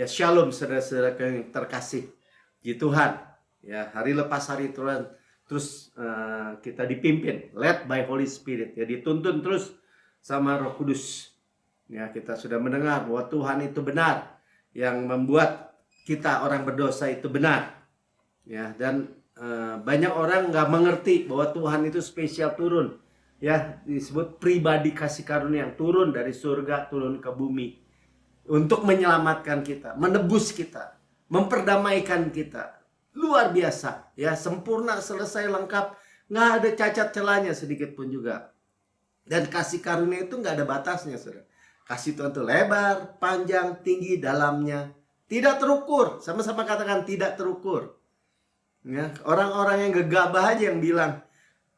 Ya, shalom saudara-saudara yang terkasih di Tuhan. Ya, hari lepas hari Tuhan terus kita dipimpin, led by Holy Spirit. Ya, dituntun terus sama Roh Kudus. Ya, kita sudah mendengar bahwa Tuhan itu benar, yang membuat kita orang berdosa itu benar. Ya, dan banyak orang nggak mengerti bahwa Tuhan itu spesial turun. Ya, disebut pribadi kasih karunia yang turun dari surga turun ke bumi untuk menyelamatkan kita, menebus kita, memperdamaikan kita. Luar biasa, ya, sempurna, selesai, lengkap, nggak ada cacat celahnya sedikit pun juga. Dan kasih karunia itu nggak ada batasnya, saudara. Kasih Tuhan itu lebar, panjang, tinggi, dalamnya tidak terukur. Sama-sama katakan tidak terukur. Ya, orang-orang yang gegabah aja yang bilang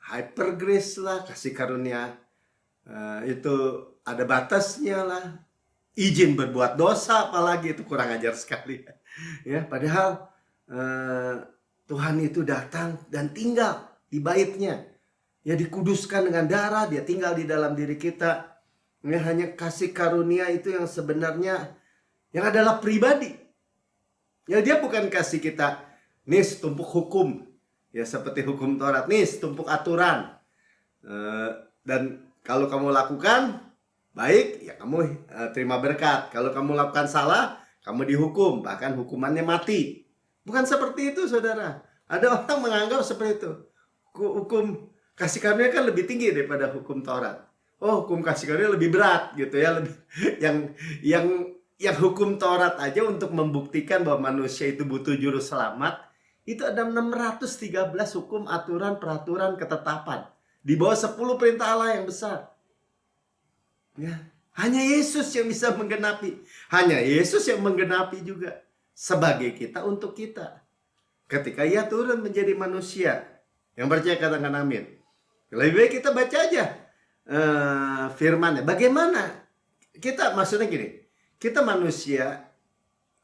hyper grace lah, kasih karunia itu ada batasnya lah. Izin berbuat dosa apalagi, itu kurang ajar sekali. Ya, padahal Tuhan itu datang dan tinggal di baitnya. Ya, dikuduskan dengan darah, dia tinggal di dalam diri kita. Ya, hanya kasih karunia itu yang sebenarnya yang adalah pribadi. Ya, dia bukan kasih kita nih setumpuk hukum. Ya, seperti hukum Taurat, nih setumpuk aturan. Dan kalau kamu lakukan baik, ya kamu terima berkat. Kalau kamu lakukan salah, kamu dihukum, bahkan hukumannya mati. Bukan seperti itu, saudara. Ada orang menganggap seperti itu. Hukum kasih karunia kan lebih tinggi daripada hukum Taurat. Oh, hukum kasih karunia lebih berat gitu ya, lebih yang hukum Taurat aja untuk membuktikan bahwa manusia itu butuh juru selamat, itu ada 613 hukum, aturan, peraturan, ketetapan. Di bawah 10 perintah Allah yang besar. Ya, hanya Yesus yang bisa menggenapi. Hanya Yesus yang menggenapi juga. Sebagai kita, untuk kita. Ketika ia turun menjadi manusia. Yang percaya katakan amin. Lebih baik kita baca aja firman-Nya. Bagaimana? Kita maksudnya gini. Kita manusia,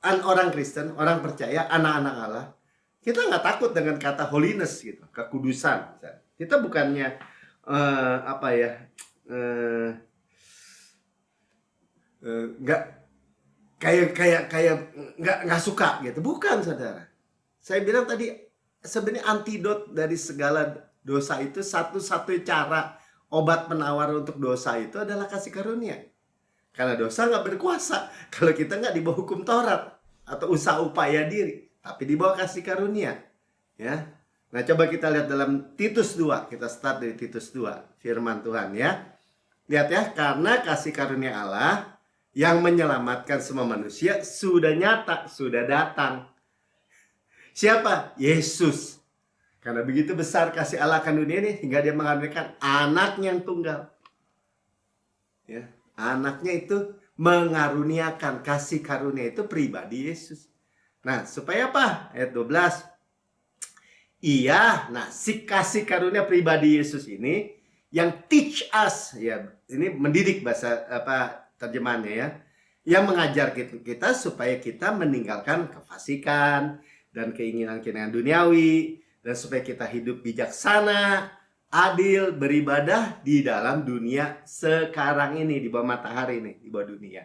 orang Kristen, orang percaya, anak-anak Allah. Kita nggak takut dengan kata holiness gitu, kekudusan. Kita bukannya nggak nggak suka gitu, bukan, saudara. Saya bilang tadi sebenarnya antidot dari segala dosa itu, satu-satu cara obat penawar untuk dosa itu adalah kasih karunia. Karena dosa nggak berkuasa kalau kita nggak di bawah hukum Taurat atau usaha upaya diri, tapi di bawah kasih karunia. Ya, nah coba kita lihat dalam Titus 2, kita start dari Titus 2, firman Tuhan ya. Lihat ya, karena kasih karunia Allah yang menyelamatkan semua manusia sudah nyata, sudah datang. Siapa? Yesus. Karena begitu besar kasih Allah akan dunia ini hingga dia mengaruniakan anaknya yang tunggal. Ya, anaknya itu mengaruniakan, kasih karunia itu pribadi Yesus. Nah, supaya apa? Ayat 12. Iya, nah si kasih karunia pribadi Yesus ini yang teach us, ya, ini mendidik bahasa terjemahannya ya, yang mengajar kita supaya kita meninggalkan kefasikan dan keinginan-keinginan duniawi, dan supaya kita hidup bijaksana, adil, beribadah di dalam dunia sekarang ini, di bawah matahari ini, di bawah dunia.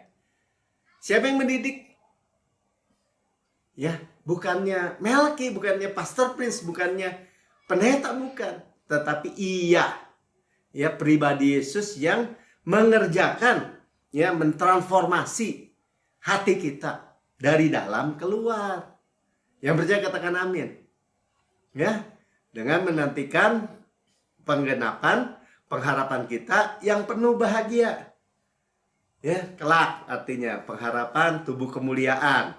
Siapa yang mendidik? Ya, bukannya Melki, bukannya Pastor Prince, bukannya pendeta, bukan, tetapi ya pribadi Yesus yang mengerjakan, ya, mentransformasi hati kita dari dalam keluar. Yang percaya katakan amin. Ya, dengan menantikan penggenapan pengharapan kita yang penuh bahagia. Ya, kelak artinya pengharapan tubuh kemuliaan.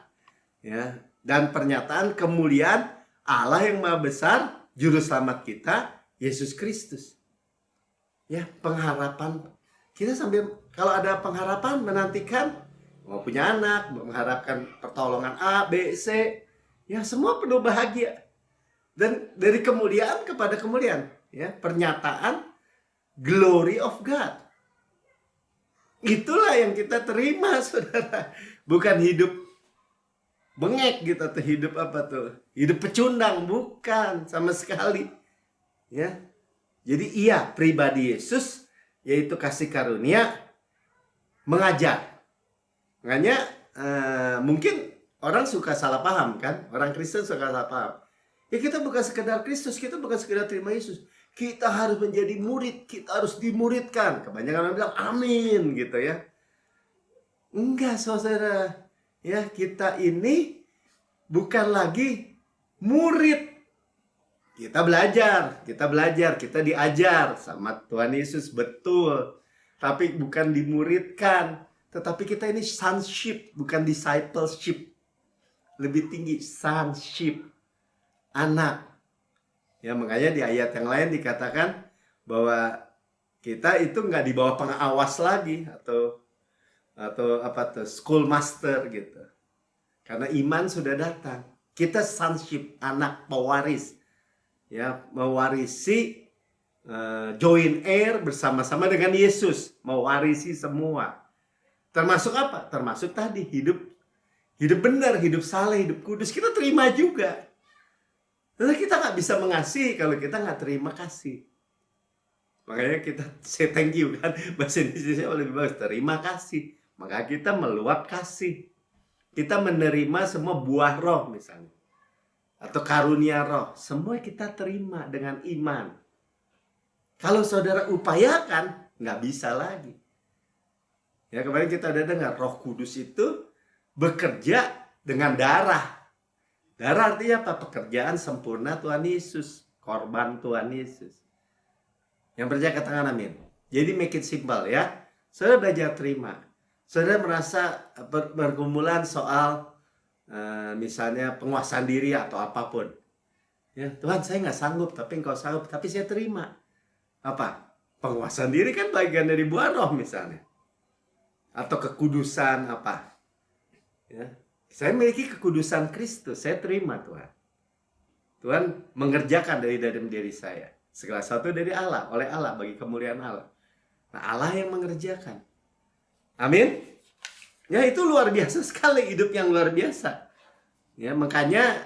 Ya, dan pernyataan kemuliaan Allah yang Maha Besar, juru selamat kita, Yesus Kristus. Ya, pengharapan kita sambil, kalau ada pengharapan, menantikan mau punya anak, mengharapkan pertolongan A, B, C, ya semua penuh bahagia. Dan dari kemuliaan kepada kemuliaan, ya, pernyataan glory of God. Itulah yang kita terima, saudara. Bukan hidup bengek gitu, atau hidup hidup pecundang, bukan sama sekali. Ya. Jadi iya, pribadi Yesus, yaitu kasih karunia, mengajar. Makanya mungkin orang suka salah paham kan? Orang Kristen suka salah paham. Ya kita bukan sekedar Kristus, kita bukan sekedar terima Yesus. Kita harus menjadi murid, kita harus dimuridkan. Kebanyakan orang bilang amin gitu ya. Enggak saudara. Ya, kita ini bukan lagi murid. Kita belajar, kita diajar sama Tuhan Yesus, betul. Tapi bukan dimuridkan. Tetapi kita ini sonship, bukan discipleship. Lebih tinggi, sonship. Anak. Ya, makanya di ayat yang lain dikatakan bahwa kita itu nggak di bawah pengawas lagi atau apa tuh, schoolmaster gitu. Karena iman sudah datang. Kita sonship, anak pewaris. Ya, mewarisi joint heir bersama-sama dengan Yesus, mewarisi semua. Termasuk apa? Termasuk tadi hidup benar, hidup saleh, hidup kudus. Kita terima juga. Karena kita nggak bisa mengasihi kalau kita nggak terima kasih. Makanya kita say thank you kan. Bahasa Indonesia lebih bagus, terima kasih. Maka kita meluap kasih. Kita menerima semua buah roh misalnya. Atau karunia roh. Semua kita terima dengan iman. Kalau saudara upayakan, nggak bisa lagi. Ya, kemarin kita udah dengar Roh Kudus itu bekerja dengan darah. Darah artinya apa? Pekerjaan sempurna Tuhan Yesus. Korban Tuhan Yesus. Yang percaya katakan amin. Jadi make it simple ya. Saudara belajar terima. Saudara merasa bergumulan soal misalnya penguasaan diri atau apapun. Ya, Tuhan saya nggak sanggup, tapi Engkau sanggup. Tapi saya terima. Apa? Penguasaan diri kan bagian dari buah roh misalnya. Atau kekudusan apa? Ya. Saya memiliki kekudusan Kristus, saya terima Tuhan. Tuhan mengerjakan dari dalam diri saya. Segala sesuatu dari Allah, oleh Allah, bagi kemuliaan Allah. Nah, Allah yang mengerjakan. Amin. Ya, itu luar biasa sekali, hidup yang luar biasa. Ya, makanya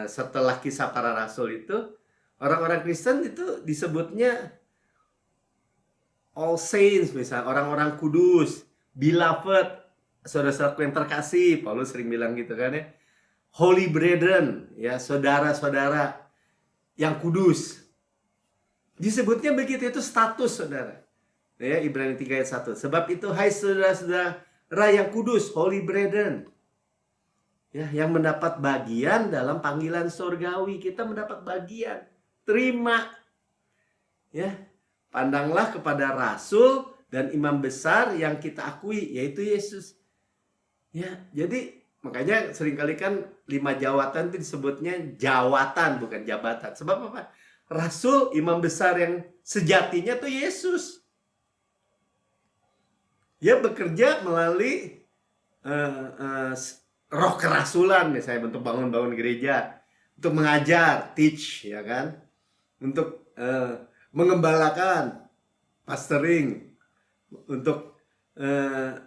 setelah kisah para rasul itu, orang-orang Kristen itu disebutnya all saints, misalnya orang-orang kudus, beloved, saudara-saudaraku yang terkasih. Paulus sering bilang gitu kan ya. Holy brethren, ya, saudara-saudara yang kudus. Disebutnya begitu, itu status saudara. Ya, Ibrani 3 ayat 1. Sebab itu hai saudara-saudara yang kudus, holy brethren. Ya, yang mendapat bagian dalam panggilan surgawi. Kita mendapat bagian. Terima. Ya, pandanglah kepada rasul dan imam besar yang kita akui, yaitu Yesus. Ya, jadi makanya seringkali kan 5 jawatan itu disebutnya jawatan, bukan jabatan. Sebab apa? Rasul, imam besar yang sejatinya tuh Yesus. Dia bekerja melalui roh kerasulan, misalnya untuk bangun-bangun gereja, untuk mengajar, teach, ya kan, untuk mengembalakan, pastoring, untuk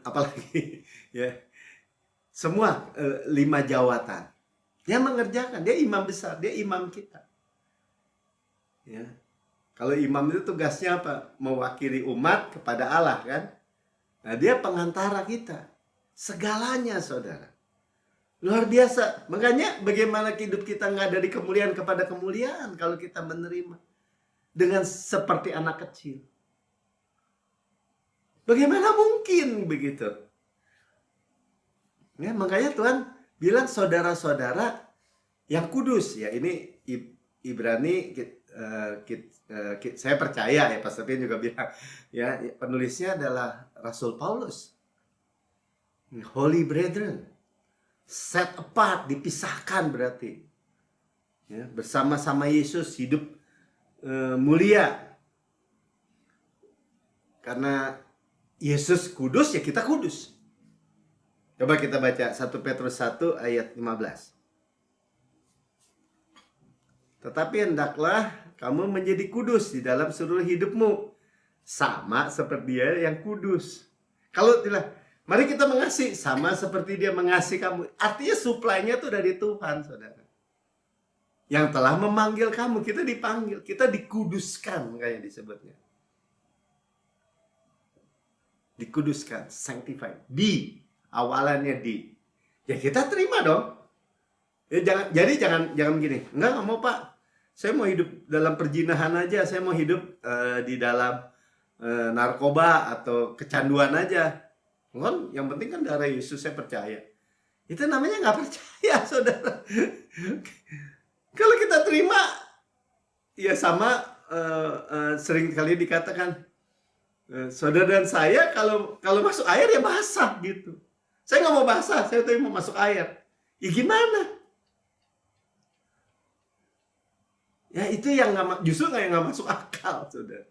apalagi, ya. Semua 5 jawatan. Dia mengerjakan, dia imam besar, dia imam kita. Ya. Kalau imam itu tugasnya apa? Mewakili umat kepada Allah kan? Nah, dia pengantara kita. Segalanya saudara. Luar biasa. Makanya bagaimana hidup kita nggak dari kemuliaan kepada kemuliaan kalau kita menerima. Dengan seperti anak kecil. Bagaimana mungkin begitu? Ya, makanya Tuhan bilang saudara-saudara yang kudus. Ya, ini Ibrani saya percaya ya, Pastor Pin juga bilang ya, penulisnya adalah Rasul Paulus. Holy brethren, set apart, dipisahkan berarti. Ya, bersama-sama Yesus hidup mulia. Karena Yesus kudus, ya kita kudus. Coba kita baca 1 Petrus 1 ayat 15. Tetapi hendaklah kamu menjadi kudus di dalam seluruh hidupmu, sama seperti Dia yang kudus. Kalau tidak, mari kita mengasihi sama seperti Dia mengasihi kamu. Artinya supply-nya itu dari Tuhan, saudara. Yang telah memanggil kamu, kita dipanggil, kita dikuduskan, makanya disebutnya. Dikuduskan, sanctified, awalannya di. Ya kita terima dong. Ya, jangan gini. Enggak mau Pak. Saya mau hidup dalam perjinahan aja. Saya mau hidup di dalam narkoba atau kecanduan aja. Kan yang penting kan darah Yesus saya percaya. Itu namanya nggak percaya, saudara. Kalau kita terima, ya sama sering kali dikatakan, saudara dan saya kalau masuk air ya basah gitu. Saya nggak mau basah, saya tapi mau masuk air. Ya gimana? Ya itu yang justru nggak masuk akal, saudara.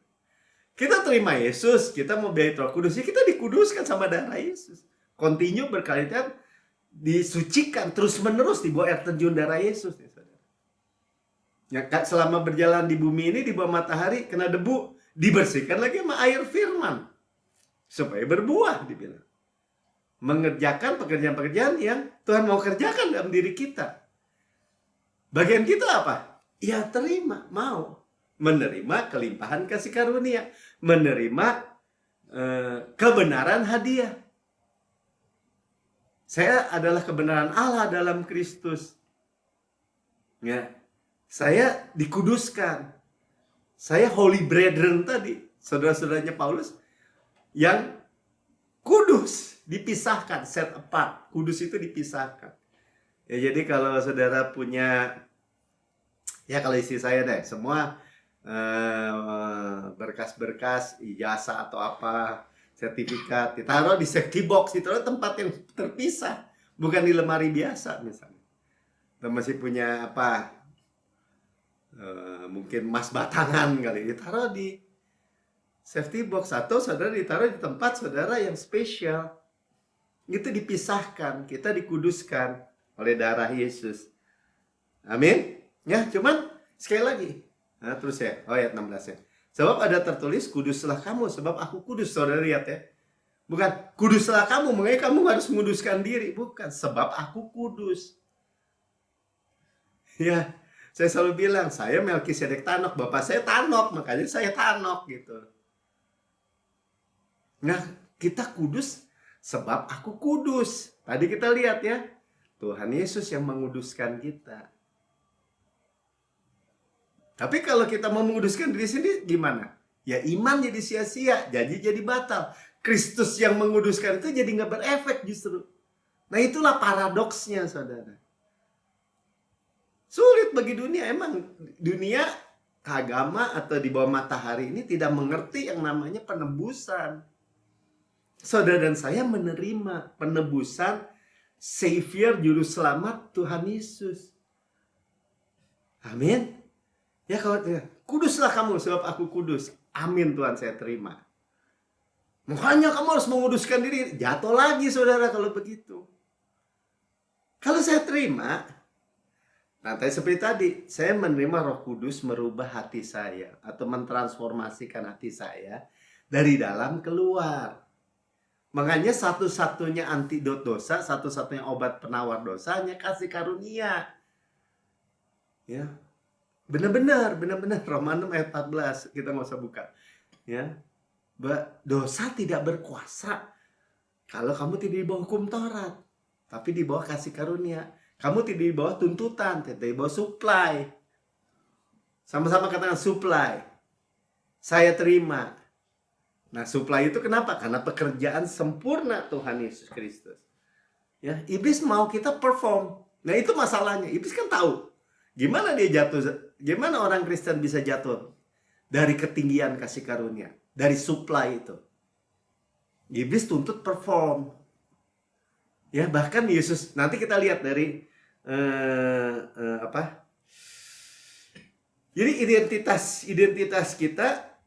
Kita terima Yesus, kita mau bait Roh Kudus, ya kita dikuduskan sama darah Yesus. Continue berkali-kali disucikan terus-menerus di bawah air terjun darah Yesus, ya saudara. Ya, selama berjalan di bumi ini, di bawah matahari, kena debu, dibersihkan lagi sama air firman. Supaya berbuah, dibilang. Mengerjakan pekerjaan-pekerjaan yang Tuhan mau kerjakan dalam diri kita. Bagian kita apa? Ya terima, mau. Menerima kelimpahan kasih karunia. Menerima kebenaran hadiah. Saya adalah kebenaran Allah dalam Kristus. Ya, saya dikuduskan. Saya holy brethren tadi, saudara-saudaranya Paulus, yang kudus, dipisahkan, set apart. Kudus itu dipisahkan. Ya, jadi kalau saudara punya, ya kalau istri saya deh, semua berkas-berkas, ijazah atau apa, sertifikat, ditaruh di safety box, ditaruh tempat yang terpisah, bukan di lemari biasa misalnya. Atau masih punya apa, mungkin emas batangan kali, ditaruh di safety box, atau saudara ditaruh di tempat saudara yang spesial. Itu dipisahkan, kita dikuduskan oleh darah Yesus. Amin. Ya, cuman sekali lagi. Nah, terus ya, ayat 16 ya. Sebab ada tertulis, kuduslah kamu, sebab aku kudus. Saudara lihat ya. Bukan, kuduslah kamu, makanya kamu harus menguduskan diri. Bukan, sebab aku kudus. Ya, saya selalu bilang, saya Melkisedek Tanok, bapak saya Tanok, makanya saya Tanok gitu. Nah, kita kudus sebab aku kudus. Tadi kita lihat ya, Tuhan Yesus yang menguduskan kita. Tapi kalau kita mau menguduskan diri sendiri gimana? Ya iman jadi sia-sia, jadi batal. Kristus yang menguduskan itu jadi nggak berefek justru. Nah itulah paradoksnya, saudara. Sulit bagi dunia, emang dunia agama atau di bawah matahari ini tidak mengerti yang namanya penebusan. Saudara dan saya menerima penebusan Savior, Juru Selamat Tuhan Yesus. Amin. Ya kalau kuduslah kamu sebab aku kudus. Amin Tuhan, saya terima. Makanya kamu harus menguduskan diri. Jatuh lagi saudara kalau begitu. Kalau saya terima, nanti seperti tadi, saya menerima Roh Kudus merubah hati saya atau mentransformasikan hati saya dari dalam keluar. Makanya satu-satunya antidot dosa, satu-satunya obat penawar dosa hanya kasih karunia. Ya. Benar-benar Roma 6 ayat 14, kita nggak usah buka. Ya. Dosa tidak berkuasa kalau kamu tidak di bawah hukum Taurat, tapi di bawah kasih karunia. Kamu tidak di bawah tuntutan, tidak di bawah supply. Sama-sama katakan supply. Saya terima. Nah, supply itu kenapa? Karena pekerjaan sempurna Tuhan Yesus Kristus. Ya, iblis mau kita perform. Nah, itu masalahnya. Iblis kan tahu gimana dia jatuh, gimana orang Kristen bisa jatuh dari ketinggian kasih karunia, dari supply itu. Iblis tuntut perform. Ya, bahkan Yesus, nanti kita lihat dari apa? Jadi identitas kita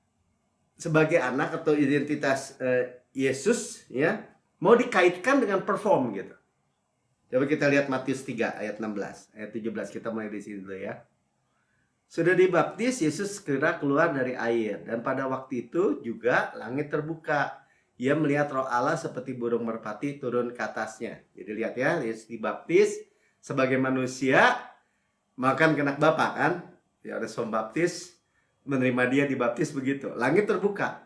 sebagai anak atau identitas Yesus ya mau dikaitkan dengan perform gitu. Coba kita lihat Matius 3 ayat 16, ayat 17, kita mulai di sini dulu ya. Sudah dibaptis, Yesus segera keluar dari air, dan pada waktu itu juga langit terbuka. Ia melihat Roh Allah seperti burung merpati turun ke atasnya. Jadi lihat ya, Yesus dibaptis sebagai manusia, makan kenak Bapa kan? Ya ada pembaptis menerima dia dibaptis begitu. Langit terbuka.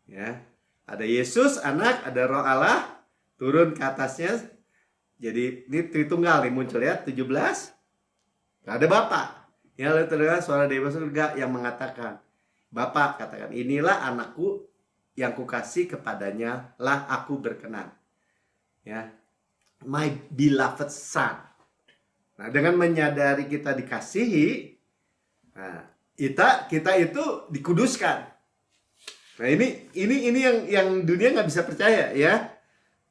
Ya. Ada Yesus anak, ada Roh Allah turun ke atasnya Jadi ini Tritunggal nih muncul ya, 17. Gak ada Bapa. Ya, lalu terdengar suara dari surga yang mengatakan, Bapa katakan, inilah anakku yang kukasih, kepadanya lah aku berkenan. Ya, my beloved son. Nah, dengan menyadari kita dikasihi, nah, kita itu dikuduskan. Nah, ini yang dunia nggak bisa percaya ya.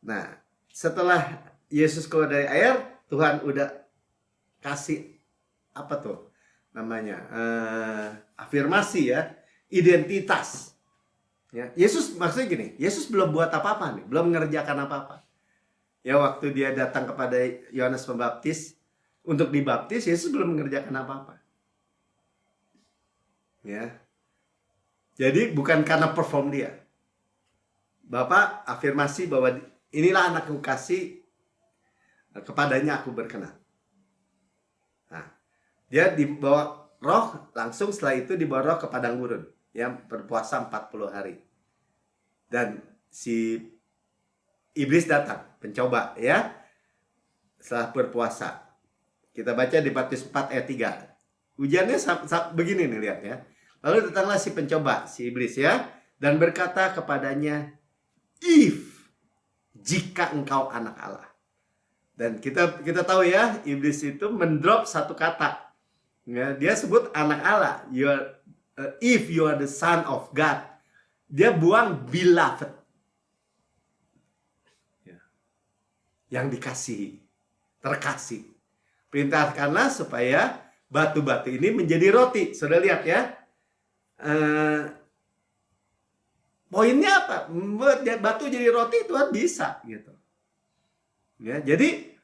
Nah, setelah Yesus keluar dari air, Tuhan udah kasih apa tuh namanya, afirmasi ya, identitas. Ya, Yesus maksudnya gini, Yesus belum buat apa-apa nih, belum mengerjakan apa-apa. Ya, waktu dia datang kepada Yohanes Pembaptis untuk dibaptis, Yesus belum mengerjakan apa-apa. Ya. Jadi bukan karena perform dia. Bapak afirmasi bahwa inilah anakku kasih, kepadanya aku berkenan. Nah, dia dibawa roh, langsung setelah itu dibawa roh ke padang gurun, yang berpuasa 40 hari. Dan si iblis datang, pencoba ya, setelah berpuasa. Kita baca di Matius 4 ayat 3. Ujiannya begini nih, lihat ya. Lalu datanglah si pencoba, si iblis ya, dan berkata kepadanya, if, jika engkau anak Allah. Dan kita tahu ya, iblis itu mendrop satu kata. Ya, dia sebut anak Allah. If you are the son of God. Dia buang beloved. Ya. Yang dikasihi, terkasih. Perintahkanlah supaya batu-batu ini menjadi roti. Sudah lihat ya. Poinnya apa? Membuat batu jadi roti, Tuhan bisa gitu. Ya, jadi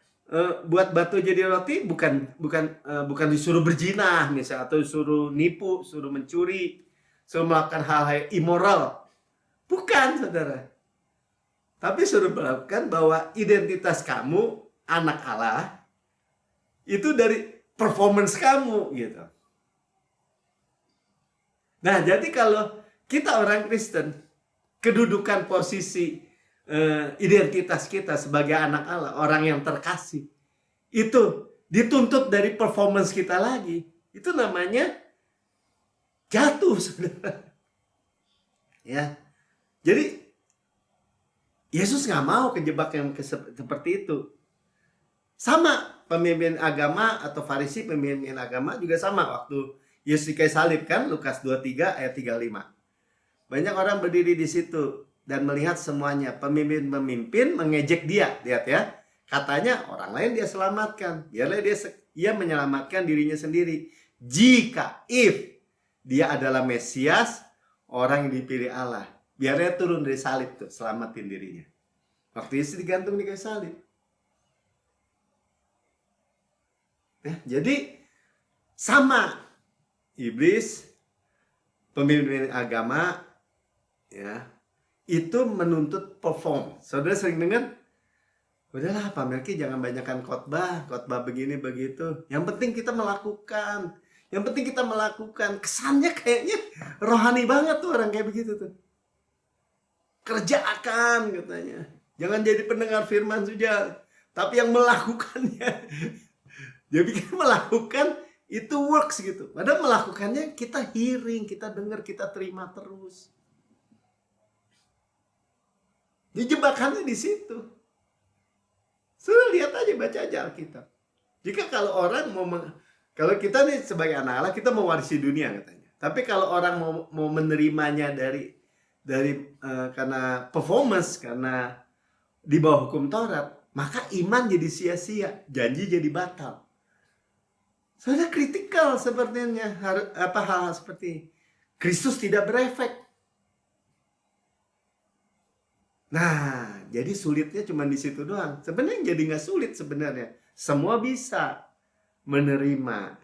buat batu jadi roti bukan disuruh berzinah misalnya, atau disuruh nipu, suruh mencuri, suruh melakukan hal-hal immoral. Bukan, saudara. Tapi suruh melakukan bahwa identitas kamu anak Allah itu dari performance kamu gitu. Nah, jadi kalau kita orang Kristen, kedudukan posisi identitas kita sebagai anak Allah, orang yang terkasih, itu dituntut dari performance kita lagi. Itu namanya jatuh, saudara. Ya, jadi Yesus nggak mau kejebak yang seperti itu. Sama pemimpin agama atau Farisi, pemimpin agama juga sama waktu Yesus dikayu salib kan, Lukas 23 ayat 35. Banyak orang berdiri di situ dan melihat semuanya. Pemimpin-pemimpin mengejek dia, lihat ya. Katanya orang lain dia selamatkan, biarlah dia menyelamatkan dirinya sendiri. Jika dia adalah Mesias, orang yang dipilih Allah, biarlah dia turun dari salib tuh, selamatin dirinya. Waktu Yesus digantung di kayu salib. Ya, jadi sama iblis, pemimpin agama, ya, itu menuntut perform. Saudara sering dengar, udahlah Pak Melki jangan banyakkan khotbah begini begitu. Yang penting kita melakukan. Kesannya kayaknya rohani banget tuh orang kayak begitu tuh. Kerjakan katanya. Jangan jadi pendengar firman saja, tapi yang melakukannya. Dia pikir melakukan itu works gitu. Padahal melakukannya kita hearing, kita dengar, kita terima terus. Jebakannya di situ. Sudah lihat aja, baca aja Alkitab. Jika kalau orang kalau kita nih sebagai anak Allah, kita mewarisi dunia katanya. Tapi kalau orang mau menerimanya dari karena performance, karena di bawah hukum Taurat, maka iman jadi sia-sia, janji jadi batal. Sudah kritikal sepertinya hal-hal seperti Kristus tidak berefek. Nah, jadi sulitnya cuma di situ doang. Sebenarnya jadi nggak sulit sebenarnya. Semua bisa menerima.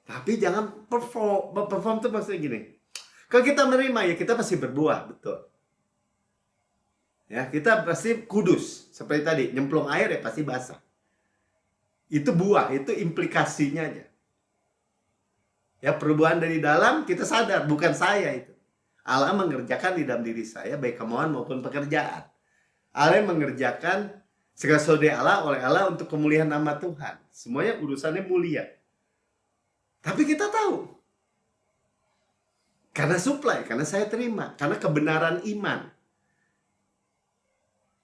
Tapi jangan perform. Perform itu maksudnya gini. Kalau kita menerima ya kita pasti berbuah, betul. Ya, kita pasti kudus. Seperti tadi, nyemplung air ya pasti basah. Itu buah, itu implikasinya aja. Ya, perubahan dari dalam kita sadar, bukan saya itu. Allah mengerjakan di dalam diri saya, baik kemauan maupun pekerjaan. Allah mengerjakan Segala sesuatu dari Allah, oleh Allah untuk kemuliaan nama Tuhan. Semuanya urusannya mulia. Tapi kita tahu. Karena supply, karena saya terima. Karena kebenaran iman.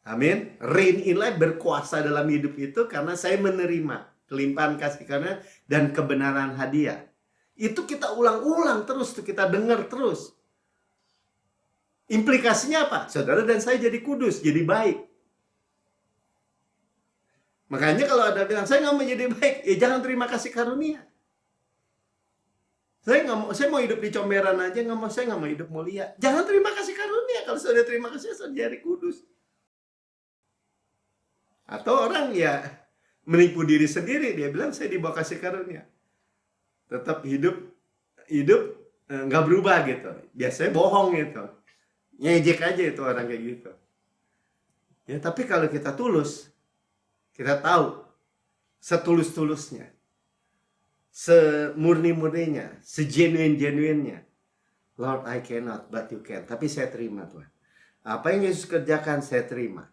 Amin. Reign in life, berkuasa dalam hidup itu karena saya menerima kelimpahan kasih karunia dan kebenaran hadiah. Itu kita ulang-ulang terus, kita dengar terus. Implikasinya apa? Saudara dan saya jadi kudus, jadi baik. Makanya kalau ada bilang, saya nggak mau jadi baik, ya jangan terima kasih karunia. Saya mau hidup di comberan aja, saya nggak mau hidup mulia. Jangan terima kasih karunia. Kalau sudah terima kasih, saya jadi kudus. Atau orang ya menipu diri sendiri, dia bilang saya dibawa kasih karunia, tetap hidup nggak berubah gitu. Biasanya bohong gitu, ngejek aja itu orang kayak gitu. Ya tapi kalau kita tulus, kita tahu setulus-tulusnya, semurni-murninya, segenuine-genuinenya. Lord, I cannot, but you can. Tapi saya terima Tuhan. Apa yang Yesus kerjakan, saya terima.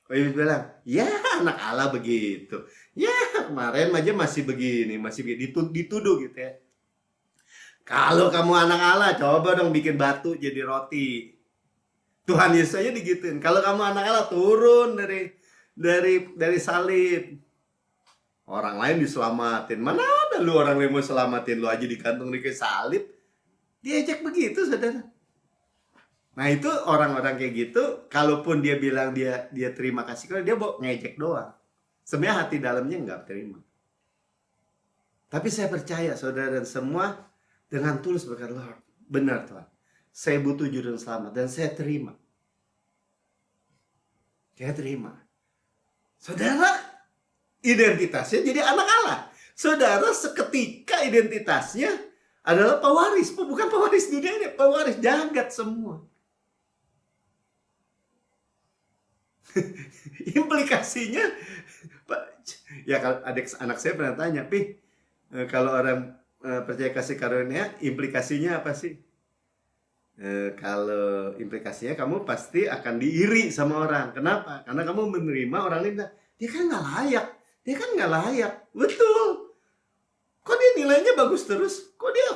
Oh, Yesus bilang, ya anak Allah begitu. Ya kemarin aja masih begini, dituduh gitu ya. Kalau kamu anak Allah, coba dong bikin batu jadi roti. Tuhan Yesus aja digituin. Kalau kamu anak Allah, turun dari salib. Orang lain diselamatin. Mana ada lu orang lain mau selamatin, lu aja digantung di salib. Diajak begitu, saudara. Nah itu orang-orang kayak gitu, kalaupun dia bilang dia terima kasih, kalau dia ngejek doang. Sebenarnya hati dalamnya nggak terima. Tapi saya percaya saudara dan semua dengan tulus berkata, Lord, benar Tuhan, saya butuh juru selamat dan saya terima. Saya terima. Saudara, identitasnya jadi anak Allah. Saudara seketika identitasnya adalah pewaris, bukan pewaris dunia ini, pewaris jagat semua. Implikasinya, ya kalau anak saya pernah tanya, Pi, kalau orang percaya kasih karunia, implikasinya apa sih? Kalau implikasinya kamu pasti akan diiri sama orang. Kenapa? Karena kamu menerima orang lain, dia kan nggak layak, betul. Kok dia nilainya bagus terus? Kok dia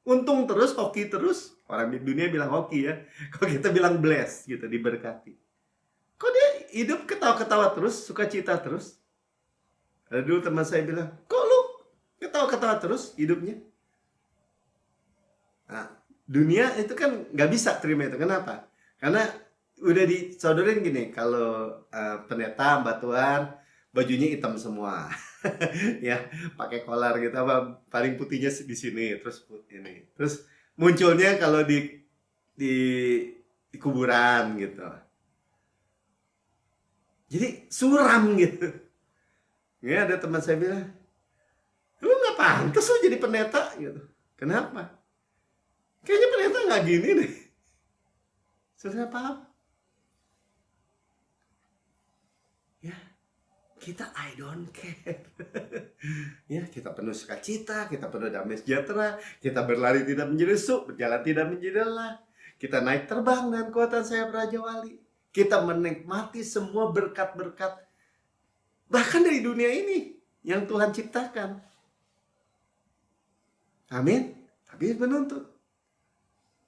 untung terus, hoki terus? Orang di dunia bilang hoki ya, kalau kita bilang bless gitu, diberkati. Kok dia hidup ketawa-ketawa terus, sukacita terus? Ada dulu teman saya bilang, kok lu ketawa-ketawa terus hidupnya? Nah, dunia itu kan nggak bisa terima itu. Kenapa? Karena udah disodorin gini, kalau pendeta, batuan, bajunya hitam semua. Ya, pakai kolar gitu, apa paling putihnya di sini, terus ini. Terus munculnya kalau di kuburan gitu. Jadi suram gitu. Ya ada teman saya bilang, lu nggak pantas lu jadi pendeta gitu. Kenapa? Kayaknya pendeta nggak gini deh. Saudara paham? Ya, kita I don't care. Ya, kita penuh sukacita, kita penuh damai sejahtera, kita berlari tidak menjadi lesu, berjalan tidak menjadi lelah. Kita naik terbang dengan kekuatan sayap Raja Wali. Kita menikmati semua berkat-berkat bahkan dari dunia ini yang Tuhan ciptakan. Amin. Tapi menuntut.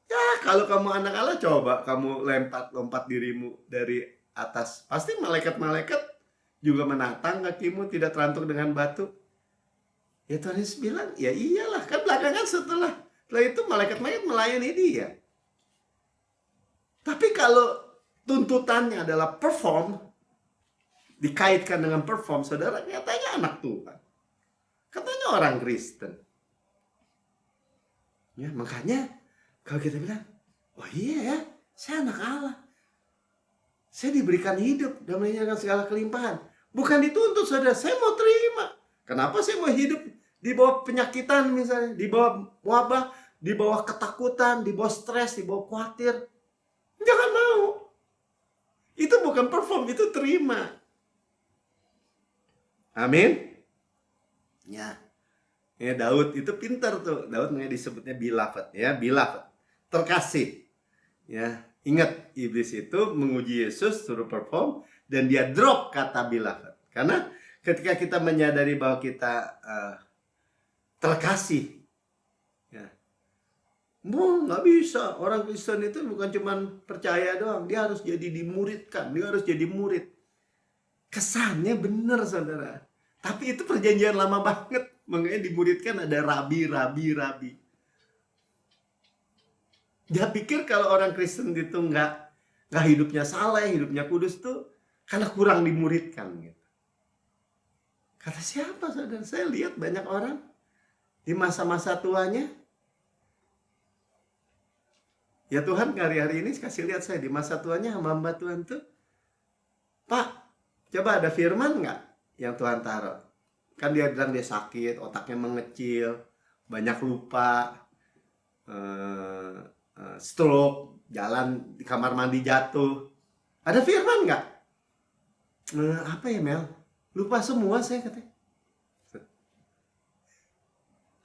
Ya, kalau kamu anak Allah, coba kamu lompat dirimu dari atas. Pasti malaikat-malaikat juga menantang kakimu tidak terantuk dengan batu. Ya Tuhan Yesus bilang, ya iyalah. Kan belakangan setelah itu malaikat-malaikat melayani dia. Tapi kalau tuntutannya adalah perform, dikaitkan dengan perform, saudara, katanya anak Tuhan. Katanya orang Kristen. Ya, makanya kalau kita bilang, oh iya ya, saya anak Allah. Saya diberikan hidup dan menyediakan segala kelimpahan. Bukan dituntut, saudara. Saya mau terima. Kenapa saya mau hidup di bawah penyakitan misalnya, di bawah wabah, di bawah ketakutan, di bawah stres, di bawah khawatir? Jangan mau. Itu bukan perform, itu terima. Amin. Ya. Ya Daud itu pintar tuh. Daud disebutnya beloved ya, beloved. Terkasih. Ya, ingat iblis itu menguji Yesus suruh perform, dan dia drop kata beloved. Karena ketika kita menyadari bahwa kita terkasih, ya, nggak bisa. Orang Kristen itu bukan cuma percaya doang, dia harus jadi dimuridkan, dia harus jadi murid. Kesannya benar, saudara. Tapi itu perjanjian lama banget. Makanya dimuridkan ada rabi. Dia pikir kalau orang Kristen itu nggak hidupnya saleh, hidupnya kudus tuh karena kurang dimuridkan gitu. Kata siapa, saudara? Saya lihat banyak orang di masa-masa tuanya. Ya Tuhan, hari ini kasih lihat saya di masa tuanya hamba Tuhan tuh, Pak, coba ada firman nggak yang Tuhan taruh? Kan dia bilang dia sakit, otaknya mengecil, banyak lupa, stroke, jalan di kamar mandi jatuh. Ada firman nggak? Apa ya, Mel? Lupa semua saya, katanya.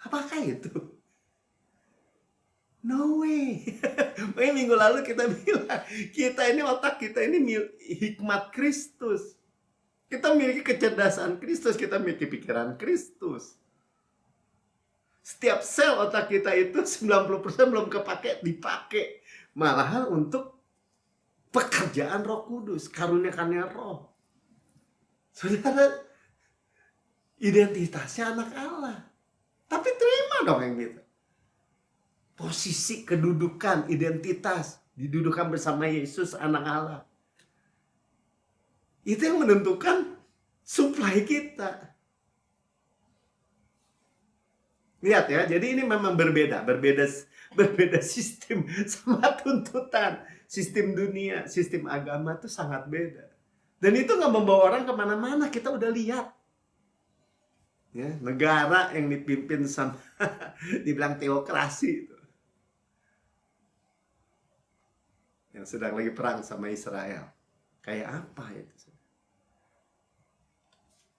Apakah itu? No way. Makanya minggu lalu kita bilang, kita ini otak kita ini hikmat Kristus. Kita memiliki kecerdasan Kristus, kita memiliki pikiran Kristus. Setiap sel otak kita itu 90% belum kepake, dipakai. Malahan untuk pekerjaan Roh Kudus, karunia-karunia Roh. Saudara, identitasnya anak Allah. Tapi terima dong yang gitu. Posisi, kedudukan, identitas, didudukan bersama Yesus, anak Allah. Itu yang menentukan supply kita. Lihat ya, jadi ini memang berbeda sistem sama tuntutan. Sistem dunia, sistem agama itu sangat beda. Dan itu nggak membawa orang kemana-mana, kita udah lihat. Ya, negara yang dipimpin sama, dibilang teokrasi itu. Yang sedang lagi perang sama Israel. Kayak apa itu?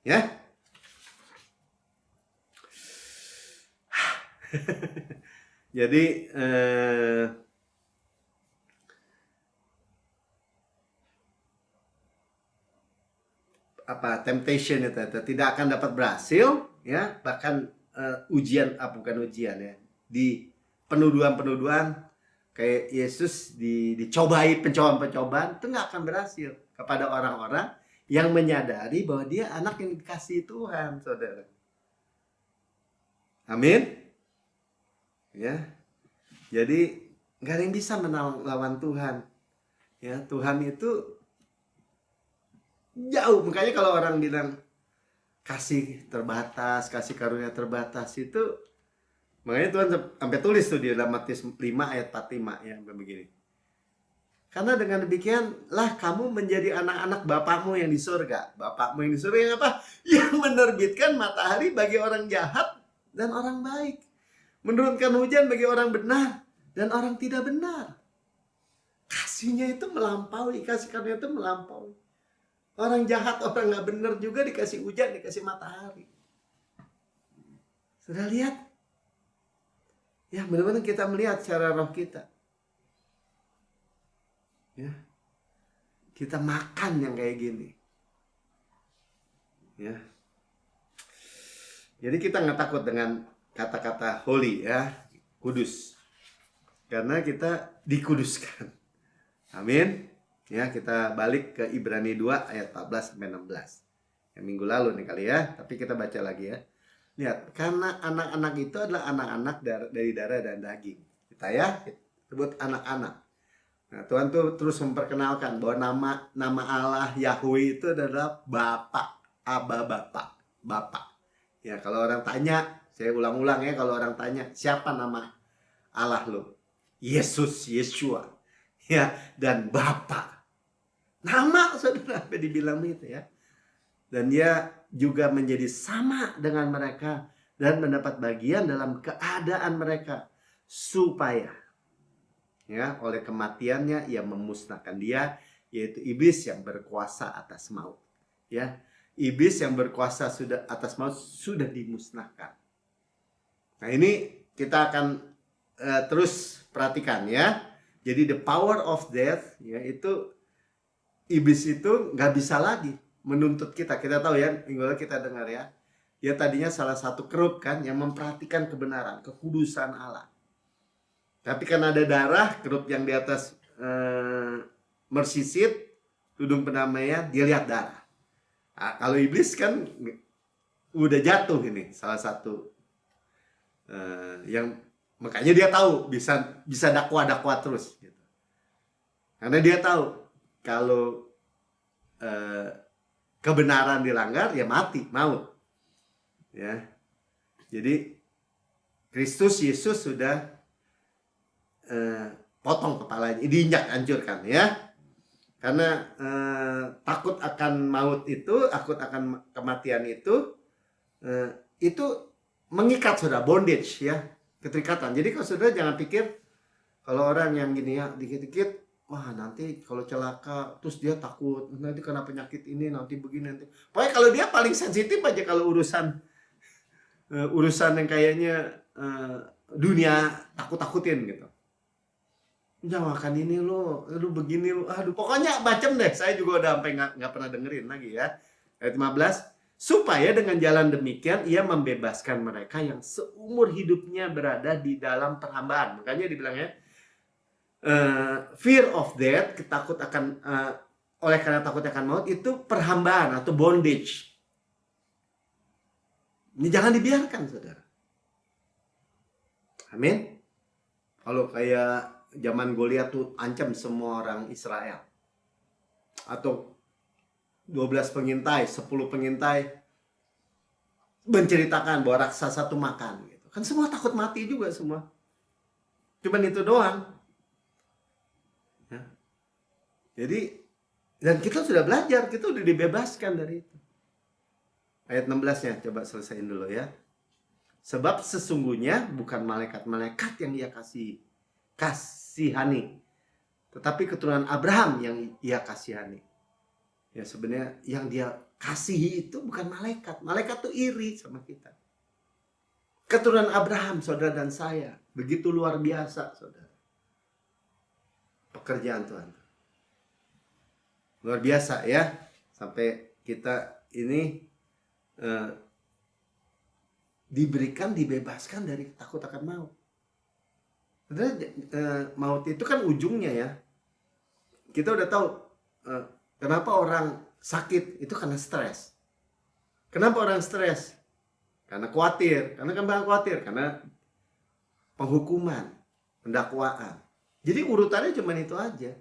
Ya? Jadi temptation itu tidak akan dapat berhasil, ya, bahkan bukan ujian ya, di penuduhan kayak Yesus dicobai pencobaan itu nggak akan berhasil kepada orang-orang yang menyadari bahwa dia anak yang dikasihi Tuhan, saudara. Amin. Ya, jadi nggak ada yang bisa melawan Tuhan. Ya, Tuhan itu jauh. Makanya kalau orang bilang kasih terbatas, kasih karunia terbatas itu, makanya Tuhan sampai tulis tuh di dalam Matius 5 ayat 45 ya, begini. Karena dengan demikian lah kamu menjadi anak-anak Bapakmu yang di surga. Bapakmu yang di surga yang apa? Yang menerbitkan matahari bagi orang jahat dan orang baik, menurunkan hujan bagi orang benar dan orang tidak benar. Kasihnya itu melampaui, kasih karunia itu melampaui. Orang jahat, orang nggak benar juga dikasih hujan, dikasih matahari. Sudah lihat? Ya, benar-benar kita melihat secara roh kita. Ya, kita makan yang kayak gini. Ya. Jadi kita nggak takut dengan kata-kata holy, ya, kudus, karena kita dikuduskan. Amin. Ya, kita balik ke Ibrani 2 ayat 14-16. Yang minggu lalu nih kali ya, tapi kita baca lagi ya. Lihat, karena anak-anak itu adalah anak-anak dari darah dan daging. Kita ya sebut anak-anak. Nah, Tuhan tuh terus memperkenalkan bahwa nama Allah Yahweh itu adalah Bapa, Aba Bapa. Ya, kalau orang tanya, saya ulang-ulang ya, kalau orang tanya, siapa nama Allah lo? Yesus, Yeshua. Ya, dan Bapa. Nama, saudara, apa dibilang itu ya. Dan dia juga menjadi sama dengan mereka dan mendapat bagian dalam keadaan mereka, supaya ya oleh kematiannya ia memusnahkan dia, yaitu iblis yang berkuasa atas maut. Ya, iblis yang berkuasa atas maut sudah dimusnahkan. Nah, ini kita akan terus perhatikan ya. Jadi the power of death, ya, itu iblis itu nggak bisa lagi menuntut kita. Kita tahu ya, minggu lalu kita dengar ya. Dia tadinya salah satu kerub kan yang memperhatikan kebenaran, kekudusan Allah. Tapi karena ada darah, kerub yang di atas mercy seat, tudung pendamaian, dia lihat darah. Nah, kalau iblis kan udah jatuh ini, salah satu yang makanya dia tahu bisa dakwah terus. Gitu. Karena dia tahu kalau kebenaran dilanggar ya mati, maut. Ya. Jadi Kristus Yesus sudah potong kepalanya, diinjak, hancurkan ya. Karena takut akan maut itu, takut akan kematian itu mengikat saudara, bondage ya, keterikatan. Jadi kalau saudara jangan pikir kalau orang yang gini ya, dikit-dikit wah nanti kalau celaka terus dia takut nanti kena penyakit ini, nanti begini nanti. Pokoknya kalau dia paling sensitif aja kalau urusan yang kayaknya dunia takut-takutin gitu. Jangan makan ini lo, begini lo, aduh pokoknya macam deh. Saya juga udah sampai nggak pernah dengerin lagi ya. Ayat 15, supaya dengan jalan demikian ia membebaskan mereka yang seumur hidupnya berada di dalam perhambaan. Makanya dibilangnya fear of death, ketakut akan oleh karena takut akan maut, itu perhambaan atau bondage. Ini jangan dibiarkan saudara. Amin. Kalau kayak zaman Goliat tuh ancam semua orang Israel. Atau 12 pengintai, 10 pengintai menceritakan bahwa raksasa itu makan gitu. Kan semua takut mati juga semua. Cuman itu doang. Ya. Jadi dan kita sudah belajar, kita udah dibebaskan dari itu. Ayat 16-nya coba selesaiin dulu ya. Sebab sesungguhnya bukan malaikat-malaikat yang ia kasihani, tetapi keturunan Abraham yang ia kasihani. Ya sebenarnya yang dia kasihi itu bukan malaikat. Malaikat tuh iri sama kita. Keturunan Abraham, saudara dan saya, begitu luar biasa, saudara. Pekerjaan Tuhan. Luar biasa ya. Sampai kita ini dibebaskan dari takut akan maut. Maut itu kan ujungnya ya. Kita udah tahu kenapa orang sakit itu karena stres. Kenapa orang stres? Karena khawatir. Karena penghukuman, pendakwaan. Jadi urutannya cuma itu aja.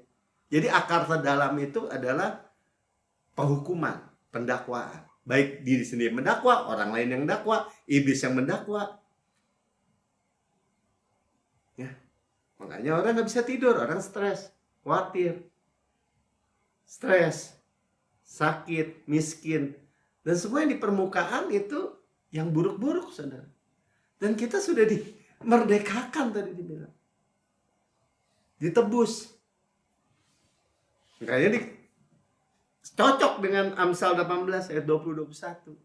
Jadi akar terdalam itu adalah penghukuman, pendakwaan. Baik diri sendiri mendakwa, orang lain yang mendakwa, iblis yang mendakwa. Ya. Makanya orang nggak bisa tidur, orang stres, khawatir, stres, sakit, miskin, dan semua yang di permukaan itu yang buruk-buruk, saudara. Dan kita sudah dimerdekakan tadi dibilang, ditebus. Makanya cocok dengan Amsal 18 ayat 20-21.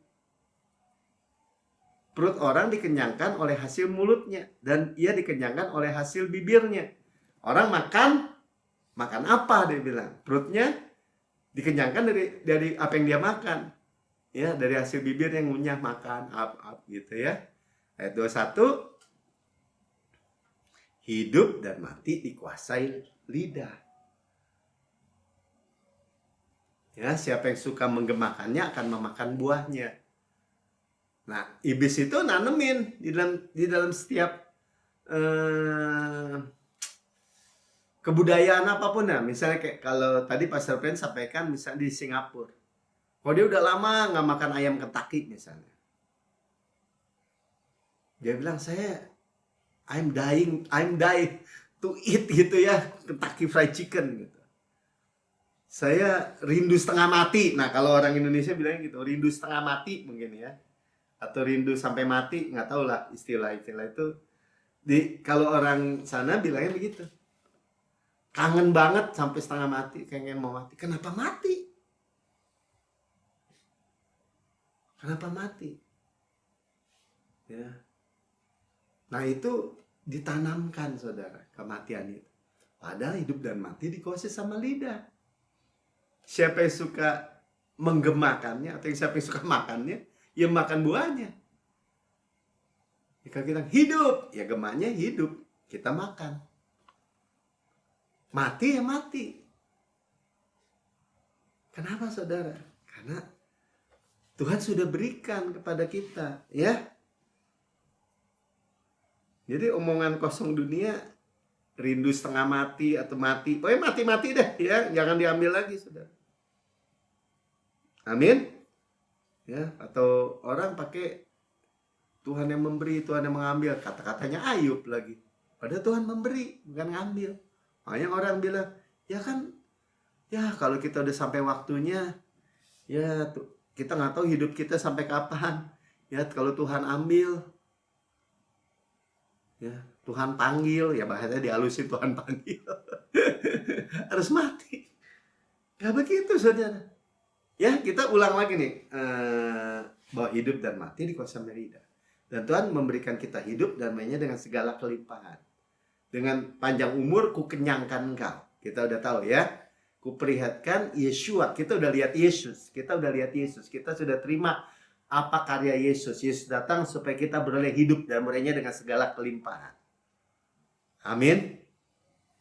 Perut orang dikenyangkan oleh hasil mulutnya, dan ia dikenyangkan oleh hasil bibirnya. Orang makan apa dia bilang? Perutnya dikenyangkan dari apa yang dia makan. Ya, dari hasil bibir yang ngunyah makan up gitu ya. Ayat 21, hidup dan mati dikuasai lidah. Ya, siapa yang suka menggemakannya akan memakan buahnya. Nah, iblis itu nanemin di dalam setiap kebudayaan apapun ya. Misalnya kayak kalau tadi Pastor Prince sampaikan misalnya di Singapura. Kalau dia udah lama nggak makan ayam Kentucky misalnya. Dia bilang I'm dying to eat gitu ya, Kentucky Fried Chicken gitu. Saya rindu setengah mati. Nah, kalau orang Indonesia bilang gitu, rindu setengah mati mungkin ya. Atau rindu sampai mati, nggak tahu lah istilah itu. Kalau orang sana bilangnya begitu. Kangen banget sampai setengah mati, pengen mau mati. Kenapa mati? Kenapa mati? Ya. Nah, itu ditanamkan saudara, kematian itu. Padahal hidup dan mati dikuasai sama lidah. Siapa yang suka menggemakannya atau siapa yang suka makannya, ya makan buahnya. Jika kita hidup, ya gemanya hidup, kita makan. Mati ya mati. Kenapa saudara? Karena Tuhan sudah berikan kepada kita, ya. Jadi omongan kosong dunia, rindu setengah mati atau mati, oh ya mati-mati deh, ya, jangan diambil lagi, saudara. Amin. Ya, atau orang pakai Tuhan yang memberi, Tuhan yang mengambil, kata-katanya Ayub lagi. Padahal Tuhan memberi, bukan ngambil. Makanya orang bilang, ya kan, ya kalau kita udah sampai waktunya, ya kita nggak tahu hidup kita sampai kapan. Ya kalau Tuhan ambil, ya Tuhan panggil, ya bahasanya dihalusin, Tuhan panggil. Harus mati. Gak begitu saudara. Ya kita ulang lagi nih, bahwa hidup dan mati di kuasa Merida. Dan Tuhan memberikan kita hidup dan mainnya dengan segala kelimpahan. Dengan panjang umur ku kenyangkan engkau. Kita udah tahu ya. Ku perlihatkan Yeshua. Kita udah lihat Yesus. Kita udah lihat Yesus. Kita sudah terima apa karya Yesus. Yesus datang supaya kita beroleh hidup dan meraihnya dengan segala kelimpahan. Amin.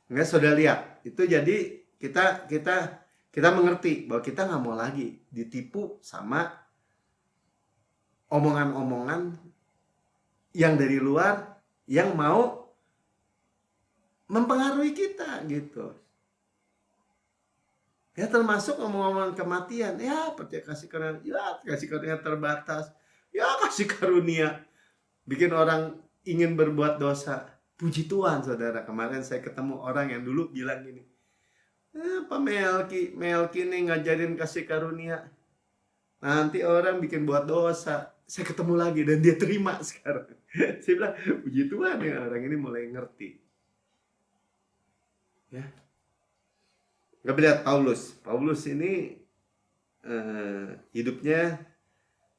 Enggak sudah lihat. Itu jadi kita mengerti bahwa kita nggak mau lagi ditipu sama omongan-omongan yang dari luar yang mau mempengaruhi kita gitu. Ya termasuk ngomong-ngomong kematian. Ya percaya kasih karunia, ya kasih karunia terbatas. Ya kasih karunia bikin orang ingin berbuat dosa. Puji Tuhan saudara, kemarin saya ketemu orang yang dulu bilang gini, Pak Melki nih ngajarin kasih karunia. Nanti orang bikin buat dosa. Saya ketemu lagi dan dia terima sekarang. Saya bilang, puji Tuhan ya orang ini mulai ngerti. Ya. Gak lihat Paulus. Paulus ini hidupnya,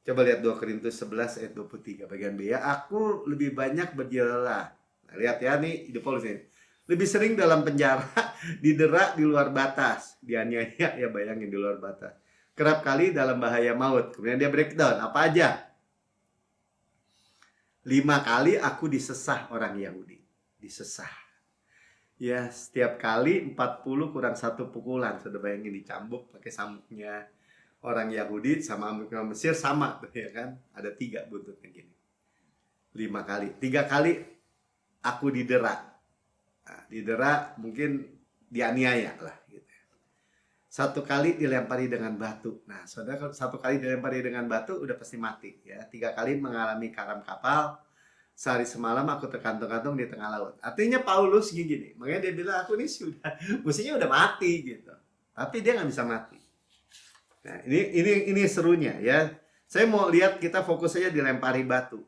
coba lihat 2 Korintus 11 ayat 23 bagian B ya. Aku lebih banyak berjalan. Nah, lihat ya nih hidup Paulus ini. Lebih sering dalam penjara, didera di luar batas, dianiaya, ya bayangin di luar batas. Kerap kali dalam bahaya maut. Kemudian dia breakdown, apa aja? 5 kali aku disesah orang Yahudi. Disesah. Ya, setiap kali 40 kurang 1 pukulan. Sudah bayangin dicambuk pakai cambuknya orang Yahudi sama cambuknya Mesir sama tuh ya kan. Ada 3 buntutnya gini. 5 kali. 3 kali aku didera. Nah, didera mungkin dianiaya lah gitu. 1 kali dilempari dengan batu. Nah, saudara kalau 1 kali dilempari dengan batu udah pasti mati ya. 3 kali mengalami karam kapal. Sehari semalam aku tergantung-gantung di tengah laut. Artinya Paulus gini. Makanya dia bilang aku ini mestinya udah mati gitu. Tapi dia nggak bisa mati. Nah, ini serunya ya. Saya mau lihat kita fokus aja dilempari batu.